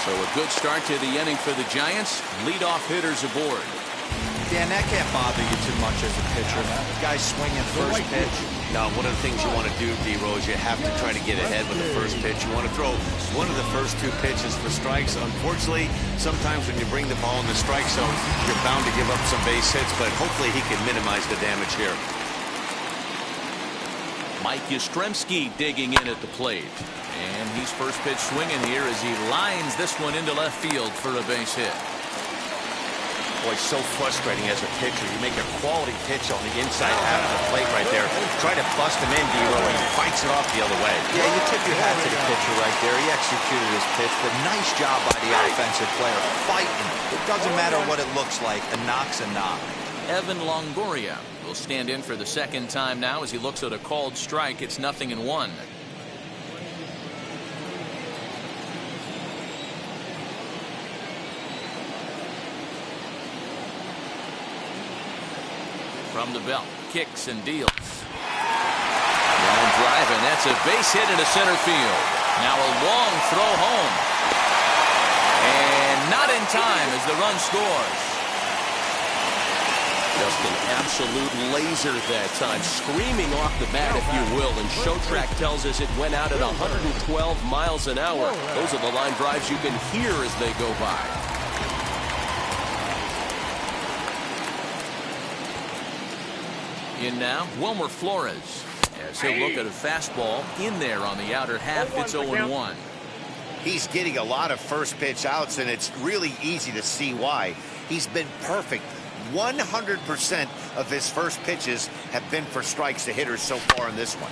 So a good start to the inning for the Giants. Leadoff hitters aboard. Dan, that can't bother you too much as a pitcher. Guys swinging first pitch. Now, one of the things you want to do, D-Rose, you have to try to get ahead with the first pitch. You want to throw one of the first 2 pitches for strikes. Unfortunately, sometimes when you bring the ball in the strike zone, you're bound to give up some base hits, but hopefully he can minimize the damage here. Mike Yastrzemski digging in at the plate. And he's first pitch swinging here as he lines this one into left field for a base hit. Boy, so frustrating as a pitcher. You make a quality pitch on the inside half of the plate right there. Try to bust him in, D-Row, and he fights it off the other way. Yeah, you tip your hat to the pitcher right there. He executed his pitch, but nice job by the offensive player. Fighting. It doesn't matter what it looks like. A knock's a knock. Evan Longoria will stand in for the second time now as he looks at a called strike. It's 0-1. From the belt, kicks and deals. Line drive, and that's a base hit into center field. Now a long throw home. And not in time as the run scores. Just an absolute laser that time, screaming off the bat, if you will. And Showtrack tells us it went out at 112 miles an hour. Those are the line drives you can hear as they go by. In now, Wilmer Flores, as he'll look at a fastball in there on the outer half. It's 0-1. He's getting a lot of first pitch outs, and it's really easy to see why. He's been perfect. 100% of his first pitches have been for strikes to hitters so far in this one.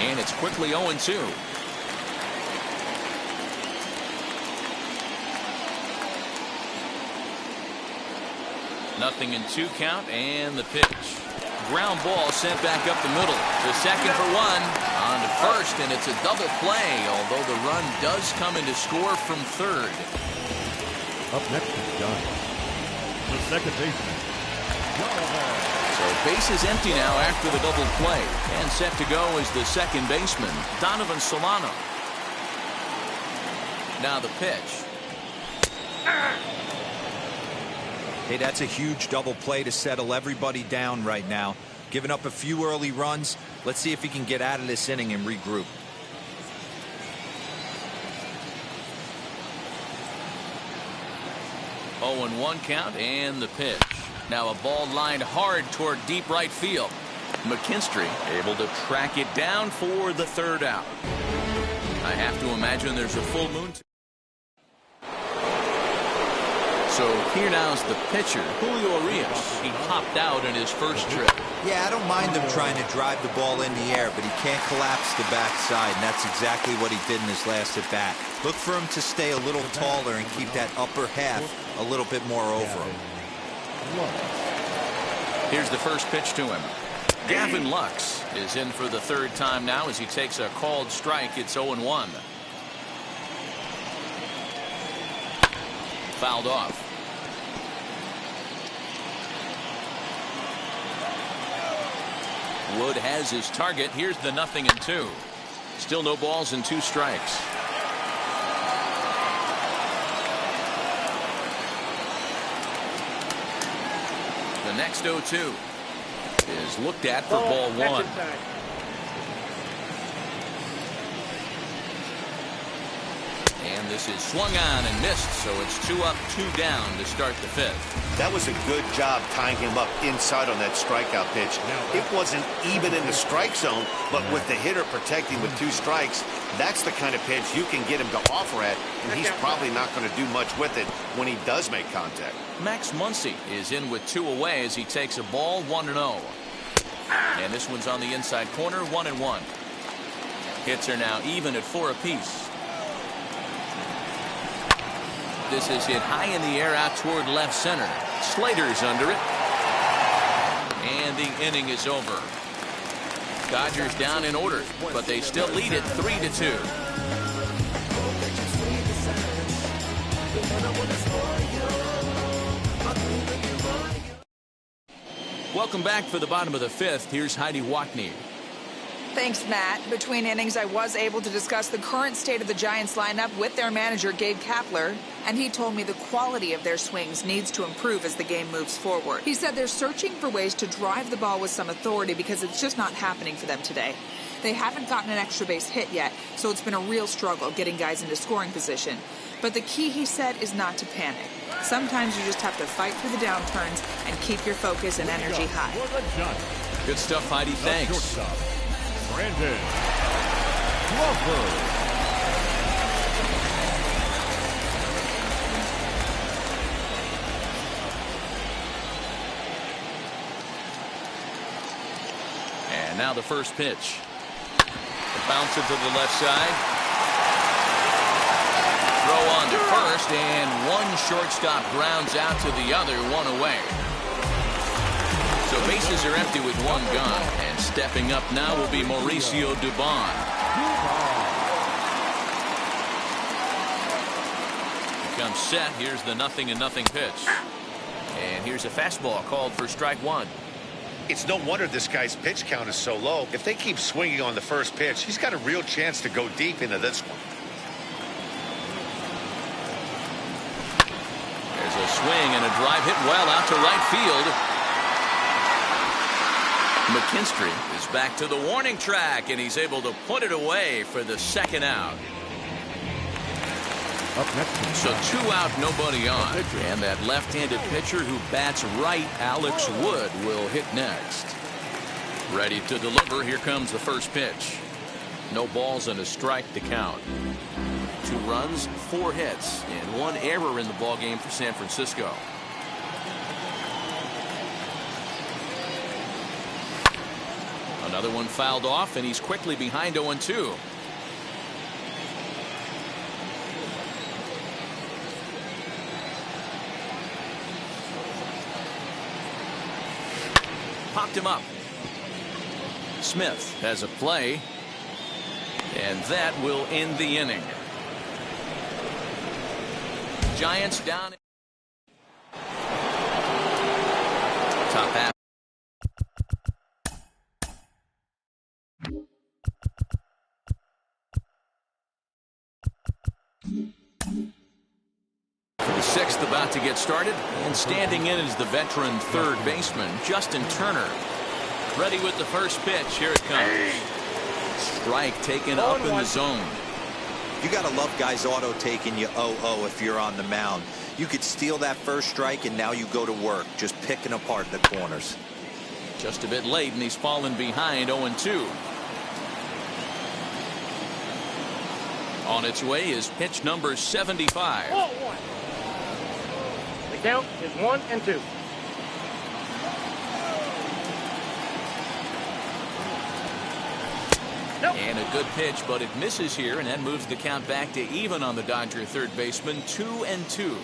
And it's quickly 0-2. Nothing in 2 count, and the pitch. Ground ball sent back up the middle. To second for 1. On to first, and it's a double play, although the run does come in to score from third. Up next is John, the second baseman. So base is empty now after the double play. And set to go is the second baseman, Donovan Solano. Now the pitch. Hey, that's a huge double play to settle everybody down right now. Giving up a few early runs. Let's see if he can get out of this inning and regroup. 0-1 count and the pitch. Now a ball lined hard toward deep right field. McKinstry able to track it down for the third out. I have to imagine there's a full moon. So here now's the pitcher, Julio Urias. He popped out in his first trip. Yeah, I don't mind him trying to drive the ball in the air, but he can't collapse the backside, and that's exactly what he did in his last at bat. Look for him to stay a little taller and keep that upper half a little bit more over him. Here's the first pitch to him. Gavin Lux is in for the third time now as he takes a called strike. It's 0-1. Fouled off. Wood has his target. Here's the 0-2. Still no balls and 2 strikes. The next 0-2 is looked at for ball 1. And this is swung on and missed, so it's 2 up, 2 down to start the 5th. That was a good job tying him up inside on that strikeout pitch. It wasn't even in the strike zone, but with the hitter protecting with 2 strikes, that's the kind of pitch you can get him to offer at, and he's probably not going to do much with it when he does make contact. Max Muncy is in with 2 away as he takes a ball 1-0. And this one's on the inside corner, 1-1. Hits are now even at 4 apiece. This is hit high in the air out toward left center. Slater's under it. And the inning is over. Dodgers down in order, but they still lead it 3-2. Welcome back for the bottom of the 5th. Here's Heidi Watney. Thanks, Matt. Between innings, I was able to discuss the current state of the Giants lineup with their manager, Gabe Kapler, and he told me the quality of their swings needs to improve as the game moves forward. He said they're searching for ways to drive the ball with some authority because it's just not happening for them today. They haven't gotten an extra base hit yet, so it's been a real struggle getting guys into scoring position. But the key, he said, is not to panic. Sometimes you just have to fight through the downturns and keep your focus and energy high. Good stuff, Heidi. Thanks. Brandon Glover. And now the first pitch. Bounce it to the left side. Throw on to first, and one shortstop grounds out to the other, 1 away. So bases are empty with 1 gone, and stepping up now will be Mauricio Dubon. Comes set. Here's the 0-0 pitch. And here's a fastball called for strike 1. It's no wonder this guy's pitch count is so low. If they keep swinging on the first pitch, he's got a real chance to go deep into this one. There's a swing and a drive hit well out to right field. McKinstry is back to the warning track, and he's able to put it away for the 2nd out. Up next. So 2 out, nobody on. And that left-handed pitcher who bats right, Alex Wood, will hit next. Ready to deliver. Here comes the first pitch. No balls and a strike to count. 2 runs, 4 hits, and 1 error in the ballgame for San Francisco. Another one fouled off, and he's quickly behind 0-2. Popped him up. Smith has a play, and that will end the inning. Giants down. Top half. For the 6th just about to get started, and standing in is the veteran third baseman, Justin Turner. Ready with the first pitch. Here it comes. Strike taken up in the zone. You got to love guys auto taking you 0-0 if you're on the mound. You could steal that first strike, and now you go to work, just picking apart the corners. Just a bit late, and he's fallen behind 0-2. On its way is pitch number 75. The count is 1-2. Nope. And a good pitch, but it misses here, and that moves the count back to even on the Dodger third baseman, 2-2.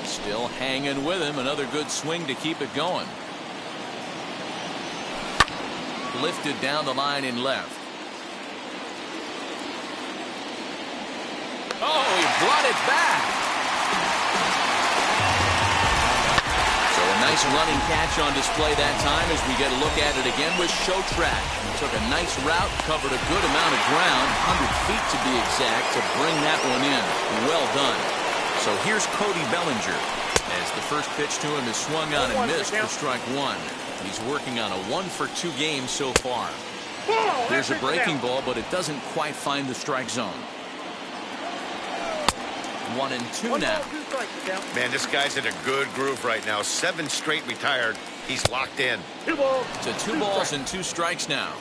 Still hanging with him. Another good swing to keep it going. Lifted down the line in left. Oh, he brought it back. So a nice running catch on display that time as we get a look at it again with Showtrack. He took a nice route, covered a good amount of ground, 100 feet to be exact, to bring that one in. Well done. So here's Cody Bellinger as the first pitch to him is swung on and missed for strike one. He's working on a 1-for-2 game so far. There's a breaking ball, but it doesn't quite find the strike zone. 1-2 now. Man, this guy's in a good groove right now. 7 straight retired. He's locked in. 2 balls. To 2 balls and 2 strikes now.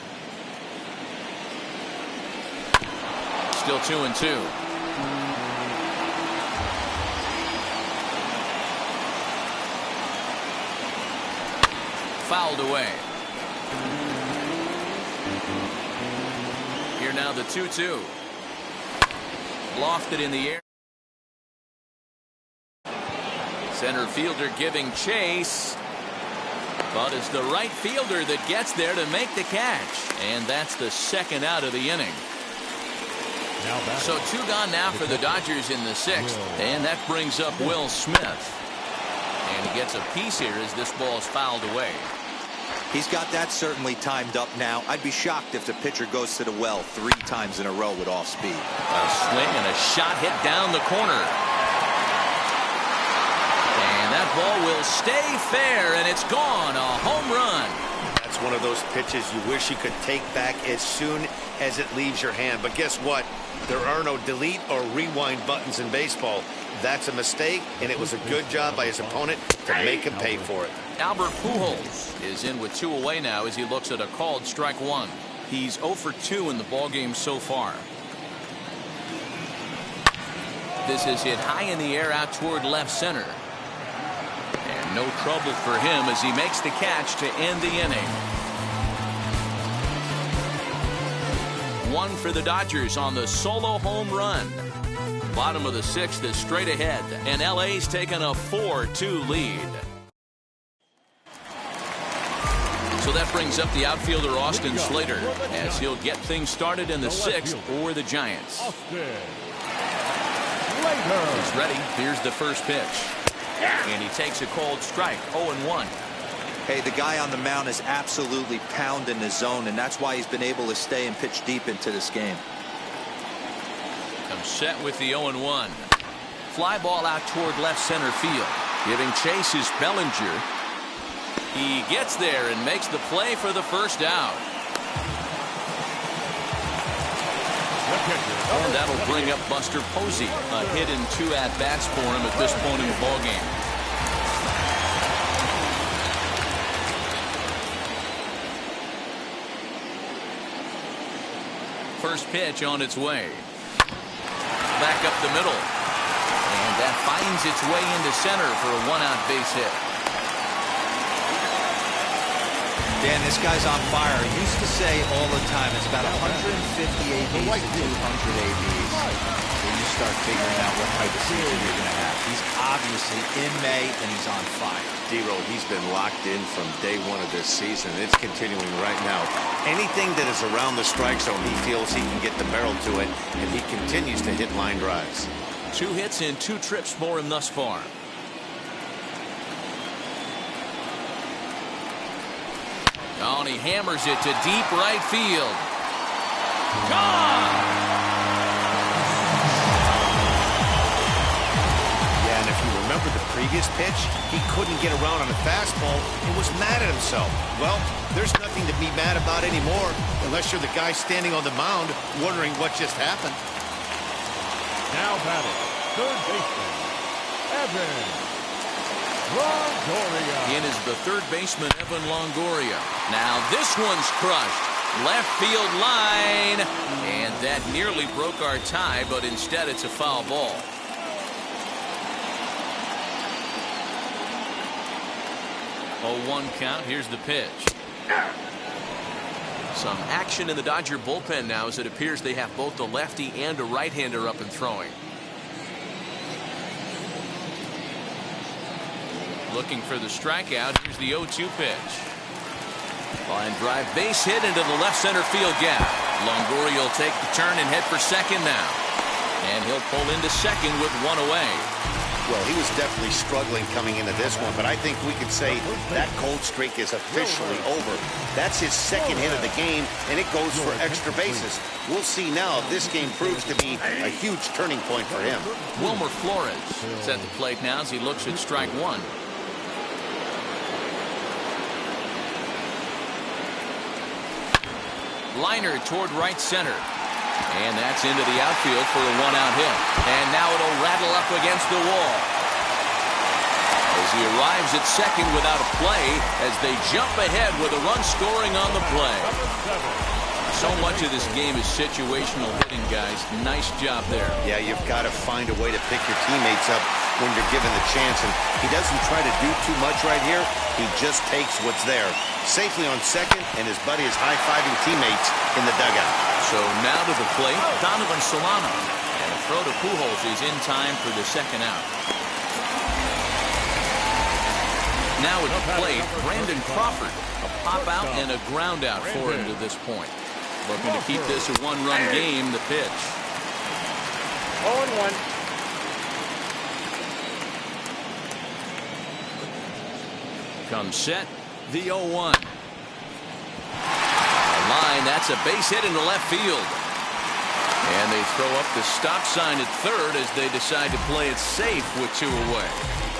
Still 2-2. Fouled away. Here now the 2-2. Lofted in the air. Center fielder giving chase. But it's the right fielder that gets there to make the catch. And that's the second out of the inning. So 2 gone now for the Dodgers in the 6th. And that brings up Will Smith. And he gets a piece here as this ball is fouled away. He's got that certainly timed up now. I'd be shocked if the pitcher goes to the well 3 times in a row with off speed. A swing and a shot hit down the corner. And that ball will stay fair, and it's gone. A home run. That's one of those pitches you wish you could take back as soon as it leaves your hand. But guess what? There are no delete or rewind buttons in baseball. That's a mistake, and it was a good job by his opponent to make him pay for it. Albert Pujols is in with 2 away now as he looks at a called strike 1. He's 0-for-2 in the ballgame so far. This is hit high in the air out toward left center. And no trouble for him as he makes the catch to end the inning. 1 for the Dodgers on the solo home run. Bottom of the 6th is straight ahead, and LA's taken a 4-2 lead. So that brings up the outfielder Austin Slater as he'll get things started in the 6th for the Giants. He's ready. Here's the first pitch. And he takes a called strike, 0-1. Hey, the guy on the mound is absolutely pounding the zone, and that's why he's been able to stay and pitch deep into this game. Comes set with the 0-1. Fly ball out toward left center field. Giving chase is Bellinger. He gets there and makes the play for the first out. And that'll bring up Buster Posey. A hit in 2 at-bats for him at this point in the ballgame. First pitch on its way. Back up the middle. And that finds its way into center for a 1-out base hit. Dan, this guy's on fire. He used to say all the time it's about 150 ABs to 200 ABs. So you start figuring out what type of season you're going to have. He's obviously in May, and he's on fire. D-Roll, he's been locked in from day 1 of this season. It's continuing right now. Anything that is around the strike zone, he feels he can get the barrel to it, and he continues to hit line drives. 2 hits in 2 trips for him thus far. Oh, and he hammers it to deep right field. Gone! with the previous pitch, he couldn't get around on the fastball and was mad at himself. Well, there's nothing to be mad about anymore unless you're the guy standing on the mound wondering what just happened. Now batting, third baseman, Evan Longoria. In is the third baseman, Evan Longoria. Now this one's crushed. Left field line. And that nearly broke our tie, but instead it's a foul ball. Oh, 1 count. Here's the pitch. Some action in the Dodger bullpen now as it appears they have both a lefty and a right-hander up and throwing. Looking for the strikeout. Here's the 0-2 pitch. Line drive, base hit into the left center field gap. Longoria will take the turn and head for second now. And he'll pull into second with one away. Well, he was definitely struggling coming into this one, but I think we could say that cold streak is officially over. That's his second hit of the game, and it goes for extra bases. We'll see now if this game proves to be a huge turning point for him. Wilmer Flores is at the plate now as he looks at strike one. Liner toward right center. And that's into the outfield for a one-out hit. And now it'll rattle up against the wall. As he arrives at second without a play, as they jump ahead with a run scoring on the play. So much of this game is situational hitting, guys. Nice job there. Yeah, you've got to find a way to pick your teammates up when you're given the chance. And he doesn't try to do too much right here. He just takes what's there. Safely on second, and his buddy is high-fiving teammates in the dugout. So now to the plate, Donovan Solano. And a throw to Pujols is in time for the second out. Now at the plate, Brandon Crawford. A pop out and a ground out for him to this point. Looking to keep this a one-run game, the pitch. 0-1. Comes set, the 0-1. Line, that's a base hit into left field. And they throw up the stop sign at third as they decide to play it safe with two away.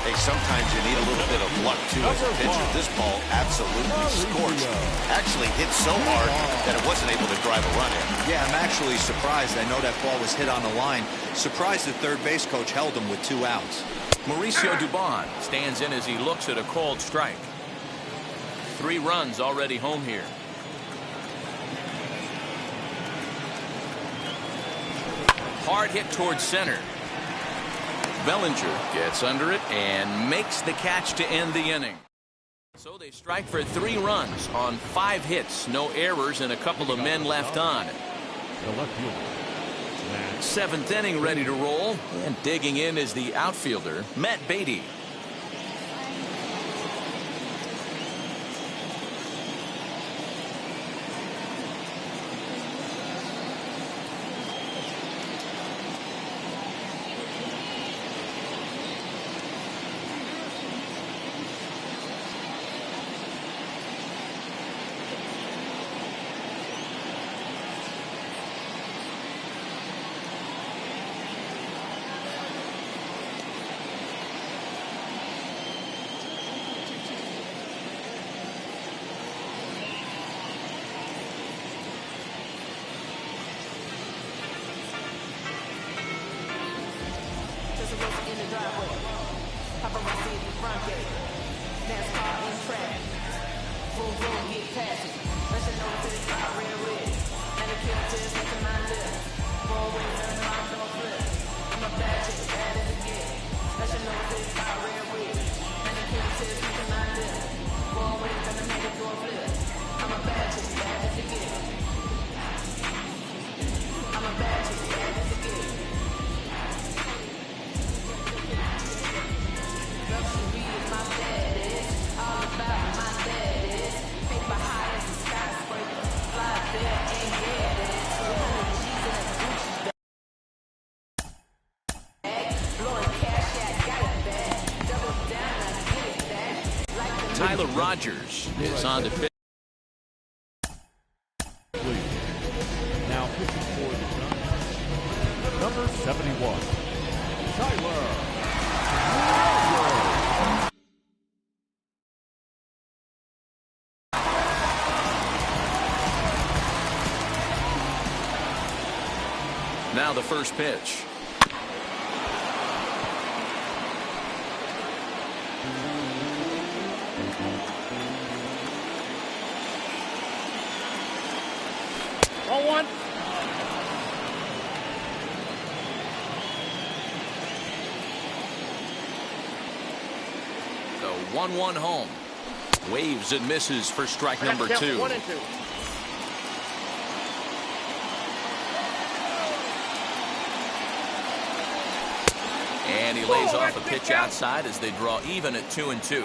Hey, sometimes you need a little bit of luck, too, as a pitcher. This ball absolutely scorched. Actually hit so hard that it wasn't able to drive a run in. Yeah, I'm actually surprised. I know that ball was hit on the line. Surprised the third base coach held him with 2 outs. Mauricio Dubon stands in as he looks at a called strike. 3 runs already home here. Hard hit towards center. Bellinger gets under it and makes the catch to end the inning. So they strike for 3 runs on 5 hits, no errors, and a couple of men left on. The left fielder. 7th inning ready to roll, and digging in is the outfielder, Matt Beatty. Tyler Rogers is on to pitch. Now pitching for the Giants, number 71, Tyler Rogers. Now the first pitch. Ball one. The 1-1 home. Waves and misses for strike number 2. 1 and 2. And he lays off a pitch outside as they draw even at 2 and 2.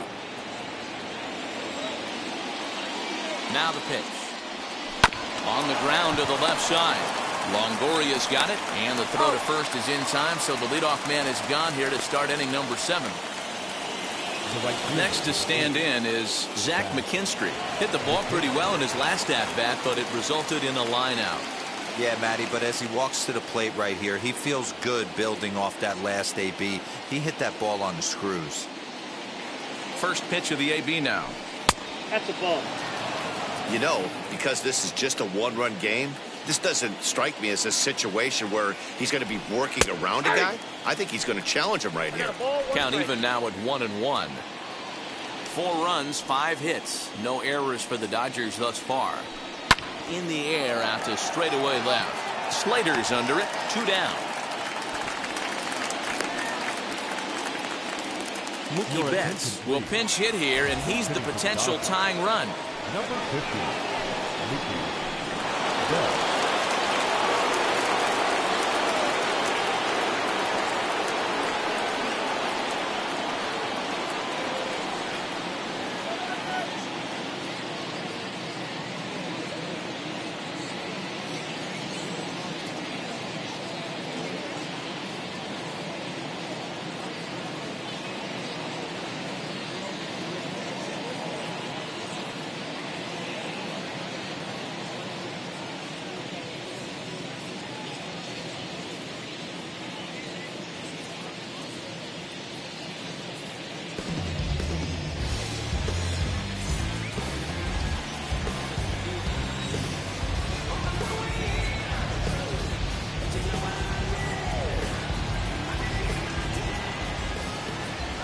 Now the pitch. On the ground to the left side. Longoria's got it, and the throw to first is in time, so the leadoff man is gone here to start inning number 7. Next to stand in is Zach McKinstry. Hit the ball pretty well in his last at-bat, but it resulted in a line out. Yeah, Matty, but as he walks to the plate right here, he feels good building off that last AB. He hit that ball on the screws. First pitch of the AB now. That's a ball. You know, because this is just a one-run game, this doesn't strike me as a situation where he's going to be working around a guy. I think he's going to challenge him right here. Count even now at 1-1. 4 runs, 5 hits. No errors for the Dodgers thus far. In the air out to straightaway left. Slater's under it. 2 down. Mookie Betts will pinch hit here, and he's the potential tying run. Number 50, Mookie Betts.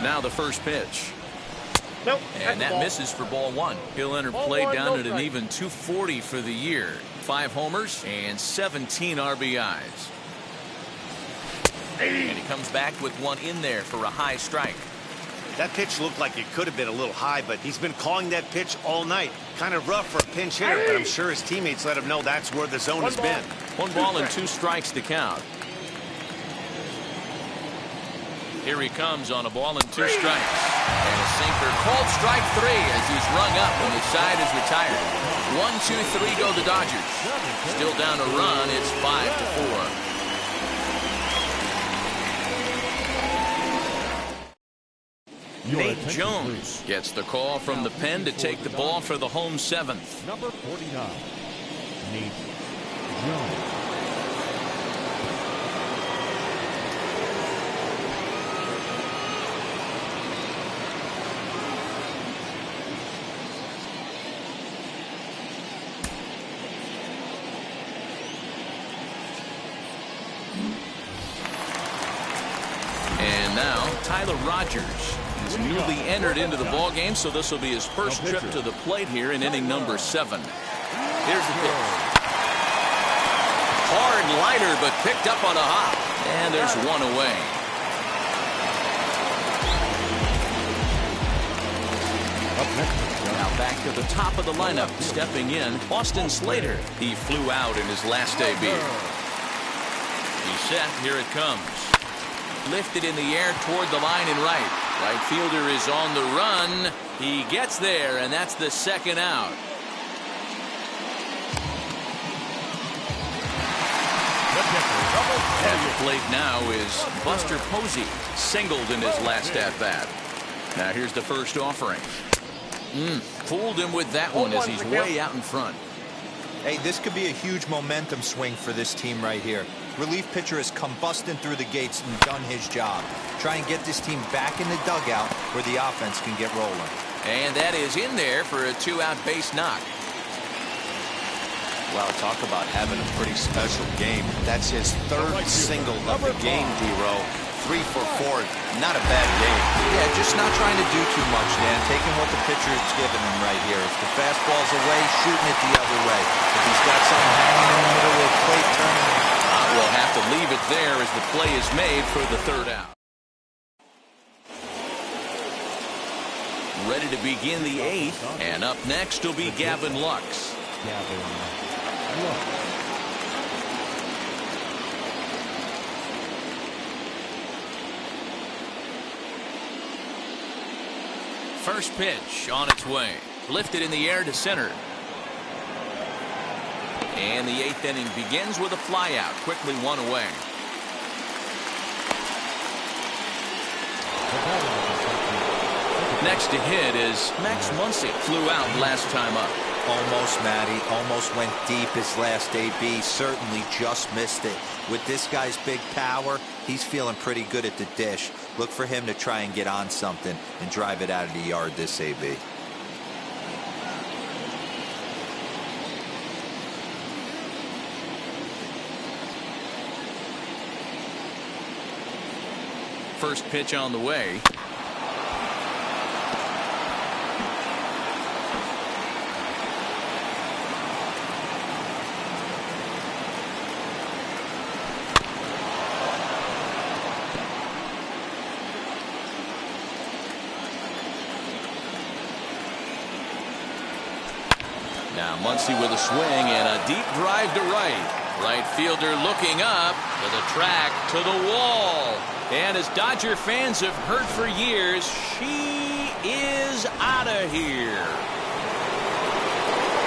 Now the first pitch. Nope. And that misses for ball 1. He'll enter play down at an even 240 for the year. 5 homers and 17 RBIs. And he comes back with one in there for a high strike. That pitch looked like it could have been a little high, but he's been calling that pitch all night. Kind of rough for a pinch hitter, but I'm sure his teammates let him know that's where the zone has been. 1 ball and 2 strikes to count. Here he comes on a ball and 2 strikes. And a sinker called strike 3 as he's rung up and the side is retired. 1, 2, 3 go the Dodgers. Still down a run. It's 5-4. Nate Jones gets the call from the pen to take the ball for the home 7th. Number 49, Nate Jones. And now Tyler Rogers. He's newly entered into the ball game, so this will be his first trip to the plate here in inning number 7. Here's the pitch. Hard liner, but picked up on a hop. And there's 1 away. Now back to the top of the lineup. Stepping in, Austin Slater. He flew out in his last AB. He's set. Here it comes. Lifted in the air toward the line and right. Right fielder is on the run. He gets there, and that's the 2nd out. At the plate now is Buster Posey, singled in his last at-bat. Now here's the first offering. Fooled him with that one as he's way out in front. Hey, this could be a huge momentum swing for this team right here. Relief pitcher has come busting through the gates and done his job. Try and get this team back in the dugout where the offense can get rolling. And that is in there for a 2-out base knock. Wow, talk about having a pretty special game. That's his third single of the game, D-Row. 3 for 4. Not a bad game. Yeah, just not trying to do too much, Dan. Taking what the pitcher is giving him right here. If the fastball's away, shooting it the other way. If he's got something hanging in the middle of the plate, turning it. We'll have to leave it there as the play is made for the third out. Ready to begin the 8th, and up next will be Gavin Lux. First pitch on its way. Lifted in the air to center. And the 8th inning begins with a flyout. Quickly one away. Next to hit is Max Muncy. Flew out last time up. Almost, Matty. Almost went deep his last AB. Certainly just missed it. With this guy's big power, he's feeling pretty good at the dish. Look for him to try and get on something and drive it out of the yard this AB. First pitch on the way. Now Muncy with a swing and a deep drive to right. Right fielder looking up to the track, to the wall. And as Dodger fans have heard for years, she is out of here.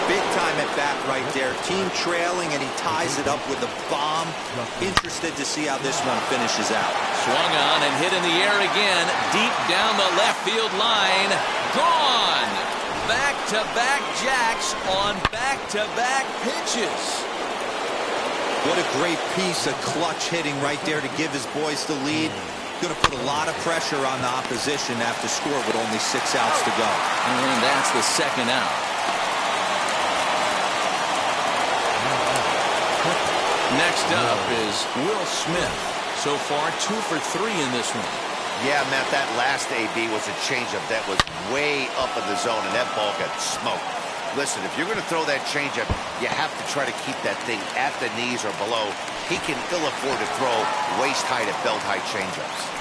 Big time at bat right there. Team trailing, and he ties it up with a bomb. Interested to see how this one finishes out. Swung on and hit in the air again. Deep down the left field line. Gone. Back-to-back jacks on back-to-back pitches. What a great piece of clutch hitting right there to give his boys the lead. Going to put a lot of pressure on the opposition to have to score with only 6 outs to go. And that's the second out. Next up is Will Smith. So far, 2 for 3 in this one. Yeah, Matt, that last AB was a changeup that was way up in the zone, and that ball got smoked. Listen, if you're going to throw that changeup, you have to try to keep that thing at the knees or below. He can ill afford to throw waist-high to belt-high changeups.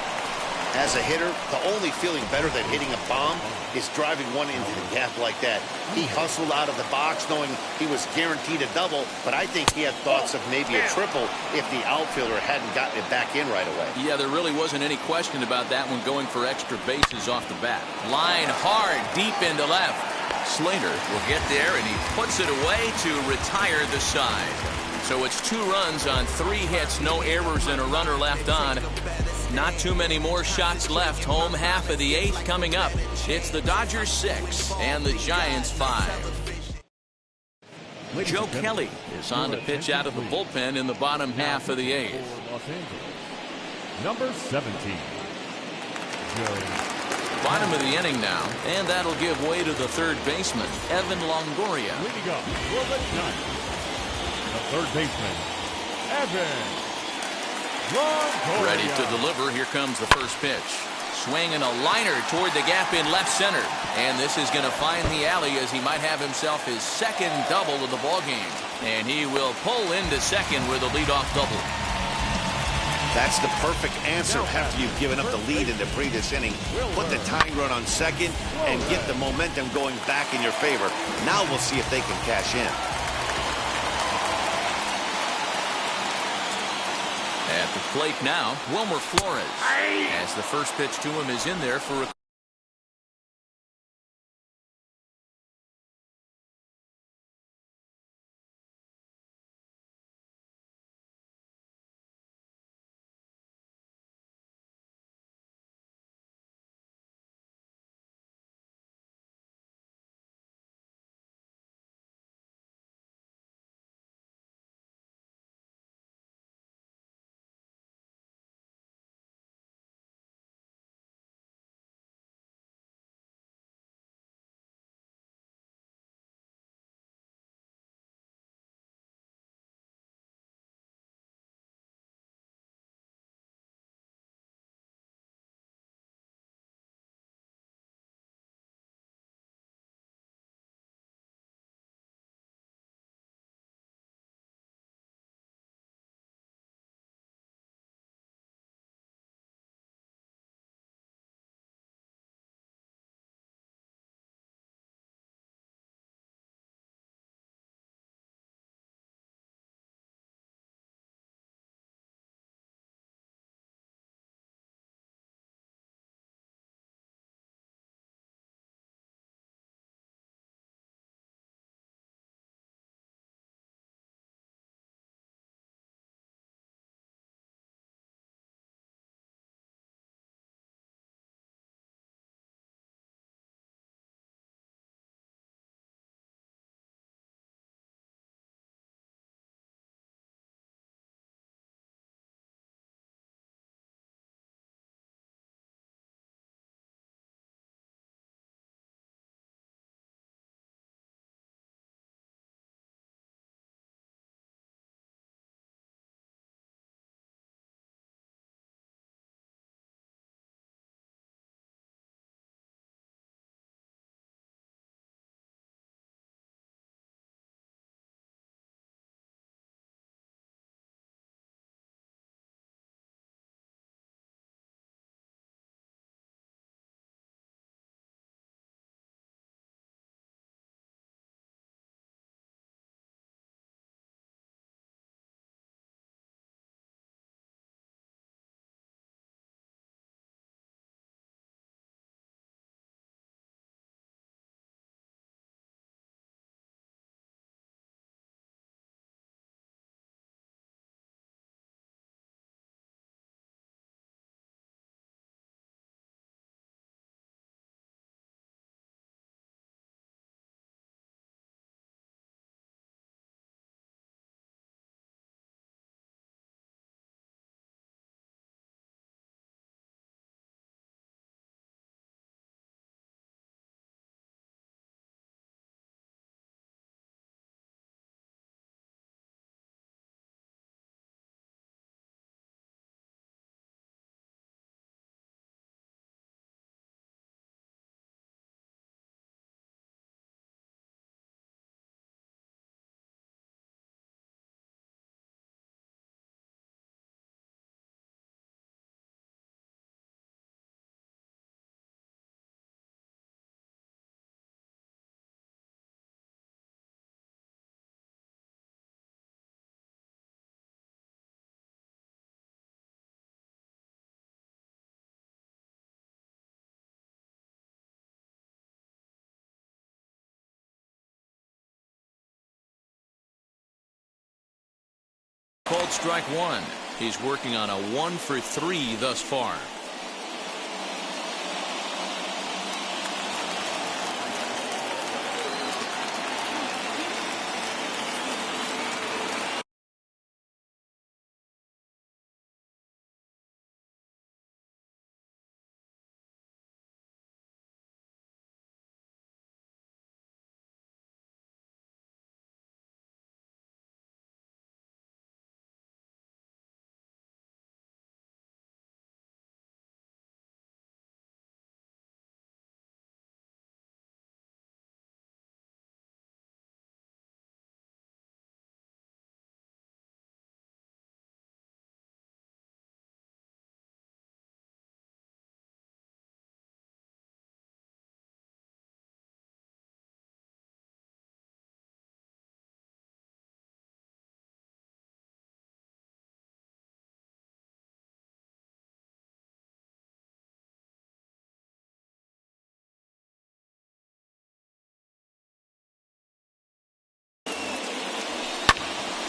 As a hitter, the only feeling better than hitting a bomb is driving one into the gap like that. He hustled out of the box knowing he was guaranteed a double, but I think he had thoughts of maybe a triple if the outfielder hadn't gotten it back in right away. Yeah, there really wasn't any question about that one, going for extra bases off the bat. Line hard, deep into left. Slater will get there, and he puts it away to retire the side. So it's 2 runs on 3 hits, no errors, and a runner left on. Not too many more shots left. Home half of the 8th coming up. It's the Dodgers 6 and the Giants 5. Joe Kelly is on to pitch out of the bullpen in the bottom half of the 8th. Number 17. Bottom of the inning now, and that'll give way to the third baseman, Evan Longoria. Leading up for the Giants, the third baseman, Evan Longoria. Ready to deliver. Here comes the first pitch. Swinging a liner toward the gap in left center. And this is going to find the alley as he might have himself his second double of the ballgame. And he will pull into second with a leadoff double. That's the perfect answer after you've given up the lead in the previous inning. Put the tying run on second and get the momentum going back in your favor. Now we'll see if they can cash in. At the plate now, Wilmer Flores. As the first pitch to him is in there for a Called strike one. He's working on a 1 for 3 thus far.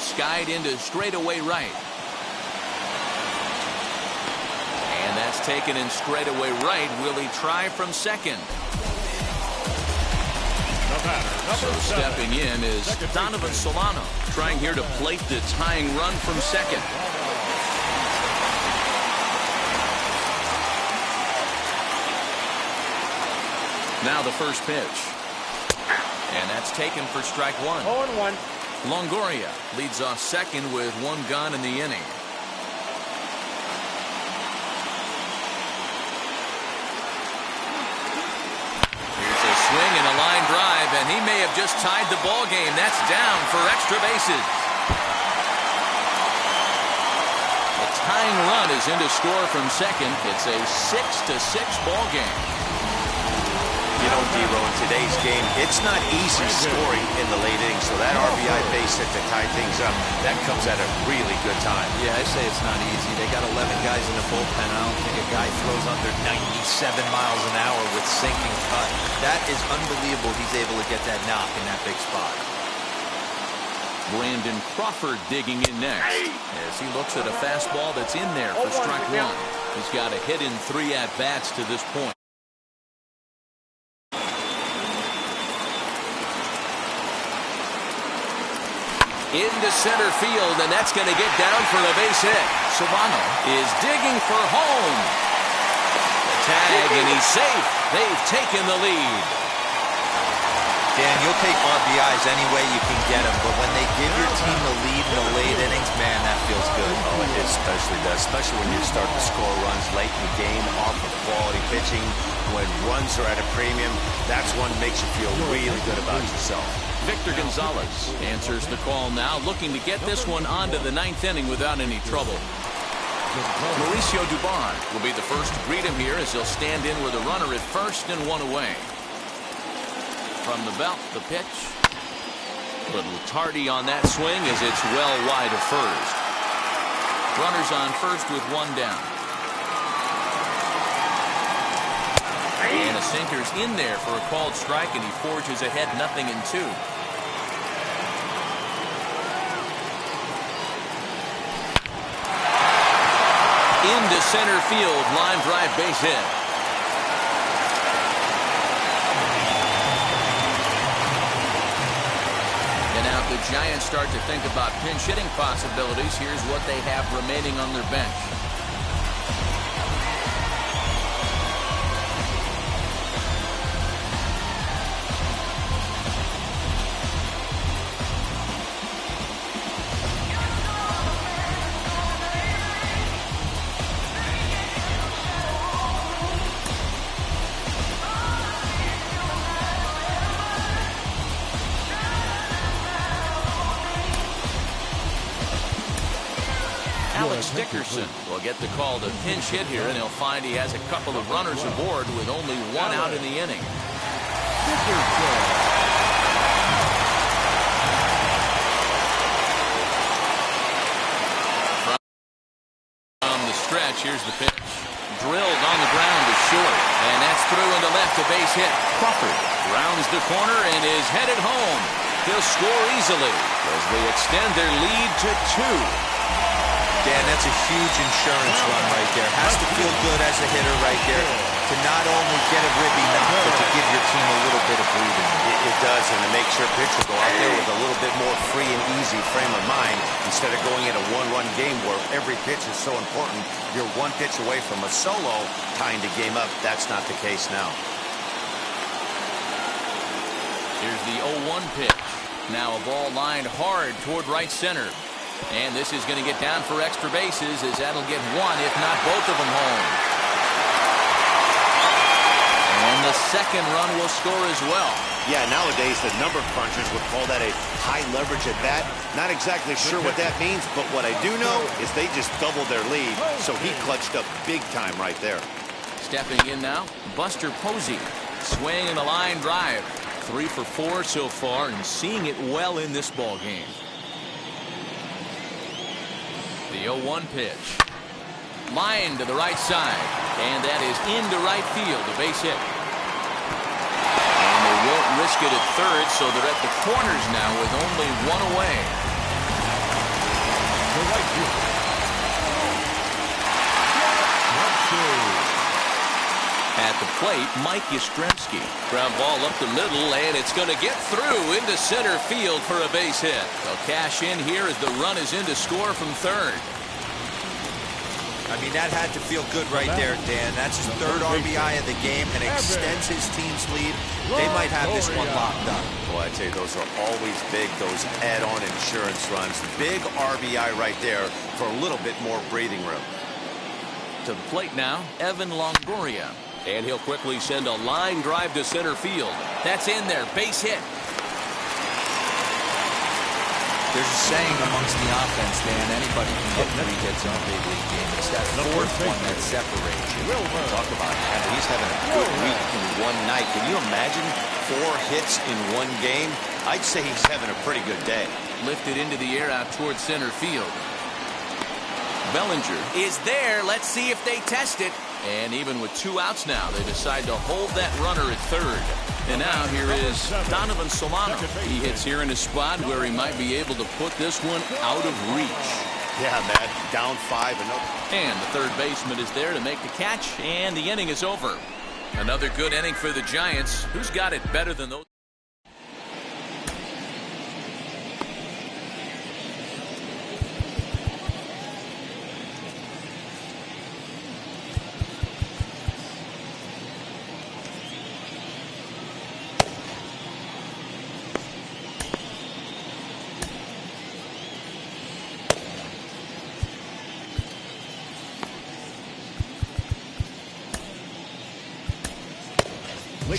Skied into straightaway right. And that's taken in straightaway right. Will he try from second? So stepping in is Donovan Solano, trying here to plate the tying run from second. Now the first pitch. And that's taken for strike one. 0-1. Longoria leads off second with 1 gone in the inning. Here's a swing and a line drive, and he may have just tied the ball game. That's down for extra bases. The tying run is in to score from second. It's a 6-6 ball game. You know, D-Row, in today's game, it's not easy scoring in the late innings, so that RBI base hit to tie things up, that comes at a really good time. Yeah, I say it's not easy. They got 11 guys in the bullpen. I don't think a guy throws under 97 miles an hour with sinking cut. That is unbelievable he's able to get that knock in that big spot. Brandon Crawford digging in next as he looks at a fastball that's in there for strike one. He's got a hit in 3 at-bats to this point. Into center field, and that's going to get down for a base hit. Solano is digging for home. The tag, and he's safe. They've taken the lead. Dan, you'll take RBIs any way you can get them, but when they give your team the lead in the late innings, man, that feels good. Oh, it especially does, especially when you start to score runs late in the game off of quality pitching. When runs are at a premium, that's what makes you feel really good about yourself. Victor Gonzalez answers the call now, looking to get this one onto the 9th inning without any trouble. Mauricio Dubon will be the first to greet him here as he'll stand in with a runner at first and 1 away. From the belt, the pitch. A little tardy on that swing as it's well wide of first. Runners on first with 1 down. And a sinker's in there for a called strike, and he forges ahead 0-2. Into center field, line drive, base hit. And now the Giants start to think about pinch hitting possibilities. Here's what they have remaining on their bench. Dickerson will get the call to pinch hit here, and he'll find he has a couple of runners aboard with only 1 out in the inning. From the stretch, here's the pitch. Drilled on the ground to short, and that's through into left, a base hit. Crawford rounds the corner and is headed home. They'll score easily as they extend their lead to 2. Dan, that's a huge insurance run right there. Has to feel good as a hitter right there to not only get a ribby knock, but to give your team a little bit of breathing. It does, and to make sure pitchers go out there with a little bit more free and easy frame of mind instead of going in a one-run game where every pitch is so important. You're one pitch away from a solo tying the game up. That's not the case now. Here's the 0-1 pitch. Now a ball lined hard toward right center. And this is going to get down for extra bases as that'll get one, if not both of them home. And the second run will score as well. Yeah, nowadays the number crunchers would call that a high leverage at bat. Not exactly sure what that means, but what I do know is they just doubled their lead, so he clutched up big time right there. Stepping in now, Buster Posey. Swinging a line drive. 3 for 4 so far, and seeing it well in this ball game. The 0-1 pitch. Line to the right side. And that is into right field. A base hit. And they won't risk it at third, so they're at the corners now with only one away. At the plate, Mike Yastrzemski. Ground ball up the middle, and it's going to get through into center field for a base hit. They'll cash in here as the run is in to score from third. I mean, that had to feel good right there, Dan. That's his third RBI of the game and extends his team's lead. They might have this one locked up. Well, I tell you, those are always big, those add-on insurance runs. Big RBI right there for a little bit more breathing room. To the plate now, Evan Longoria. And he'll quickly send a line drive to center field. That's in there. Base hit. There's a saying amongst the offense, Dan, anybody can get 3 hits in a big league game. It's that fourth one that separates you. Talk about it. He's having a good week in one night. Can you imagine 4 hits in one game? I'd say he's having a pretty good day. Lifted into the air out towards center field. Bellinger is there. Let's see if they test it. And even with 2 outs now, they decide to hold that runner at third. And now here is Donovan Solano. He hits here in a spot where he might be able to put this one out of reach. Yeah, man. Down 5. And the third baseman is there to make the catch, and the inning is over. Another good inning for the Giants. Who's got it better than those?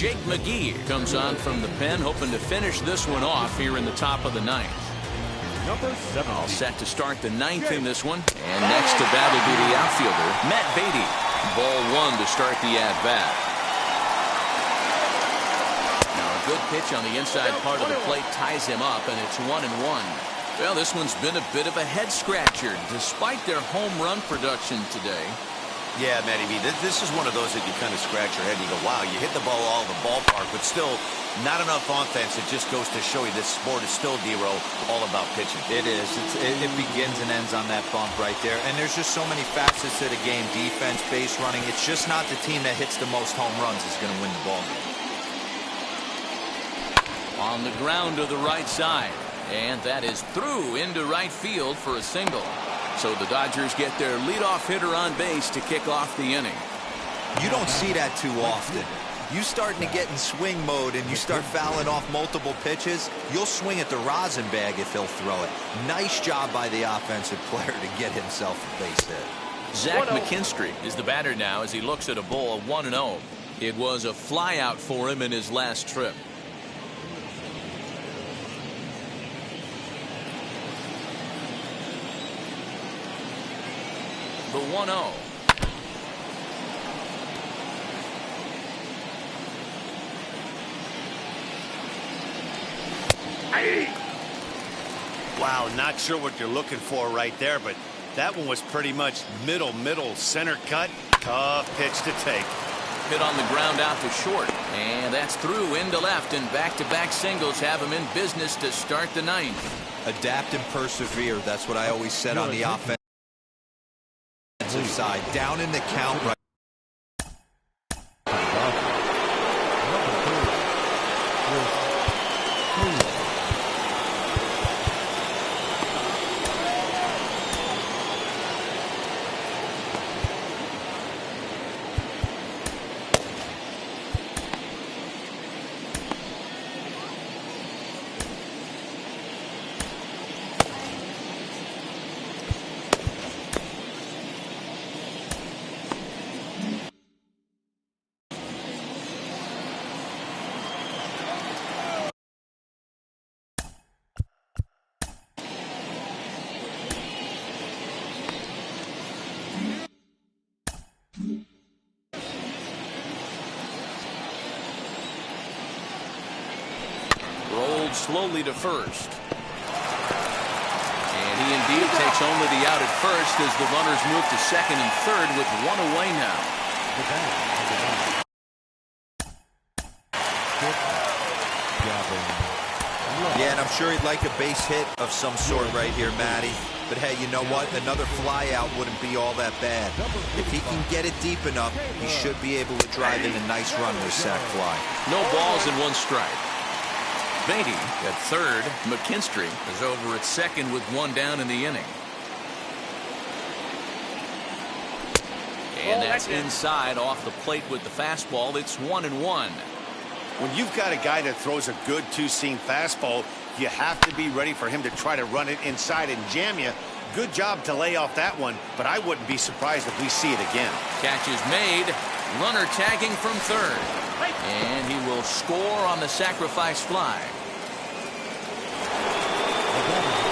Jake McGee comes on from the pen, hoping to finish this one off here in the top of the 9th. Number 7. All set to start the 9th in this one. And next to bat will be the outfielder, Matt Beatty. Ball 1 to start the at-bat. Now a good pitch on the inside part of the plate ties him up, and it's 1-1. Well, this one's been a bit of a head-scratcher, despite their home run production today. Yeah, Matty B, this is one of those that you kind of scratch your head and you go, wow, you hit the ball all the ballpark, but still not enough offense. It just goes to show you this sport is still, D-Row, all about pitching. It is. It begins and ends on that bump right there. And there's just so many facets to the game. Defense, base running. It's just not the team that hits the most home runs is going to win the ball game. On the ground to the right side. And that is through into right field for a single. So the Dodgers get their leadoff hitter on base to kick off the inning. You don't see that too often. You starting to get in swing mode and you start fouling off multiple pitches, you'll swing at the rosin bag if he'll throw it. Nice job by the offensive player to get himself a base hit. Zach McKinstry is the batter now as he looks at a ball of 1-0. It was a flyout for him in his last trip. The 1-0. Wow, not sure what you're looking for right there, but that one was pretty much middle, center cut. Tough pitch to take. Hit on the ground out to short. And that's through into left, and back-to-back singles have him in business to start the 9th. Adapt and persevere. That's what I always said on the offense. offensive side. Down in the count right. Rolled slowly to first. And he indeed takes only the out at first as the runners move to second and third with one away now. Yeah, and I'm sure he'd like a base hit of some sort right here, Matty. But hey, you know what? Another fly out wouldn't be all that bad. If he can get it deep enough, he should be able to drive in a nice run with a sac fly. No balls and one strike. Beatty at third. McKinstry is over at second with one down in the inning. And that's inside off the plate with the fastball. It's 1-1. When you've got a guy that throws a good two-seam fastball, you have to be ready for him to try to run it inside and jam you. Good job to lay off that one, but I wouldn't be surprised if we see it again. Catch is made. Runner tagging from third. And he will score on the sacrifice fly.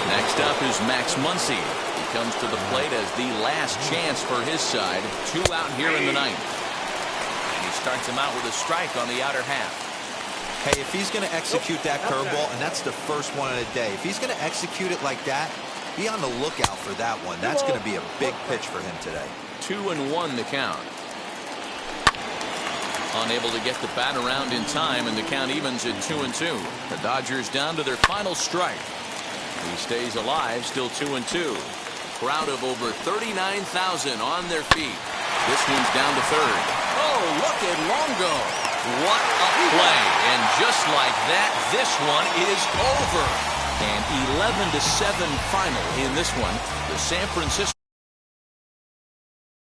Next up is Max Muncy. He comes to the plate as the last chance for his side. 2 out here in the ninth. And he starts him out with a strike on the outer half. Hey, if he's going to execute that curveball, and that's the first one of the day, if he's going to execute it like that, be on the lookout for that one. That's going to be a big pitch for him today. 2-1 the count. Unable to get the bat around in time, and the count evens at 2-2. The Dodgers down to their final strike. He stays alive, still 2-2. Crowd of over 39,000 on their feet. This one's down to third. Oh, look at Longo. What a play. And just like that, this one is over. An 11-7 final in this one. The San Francisco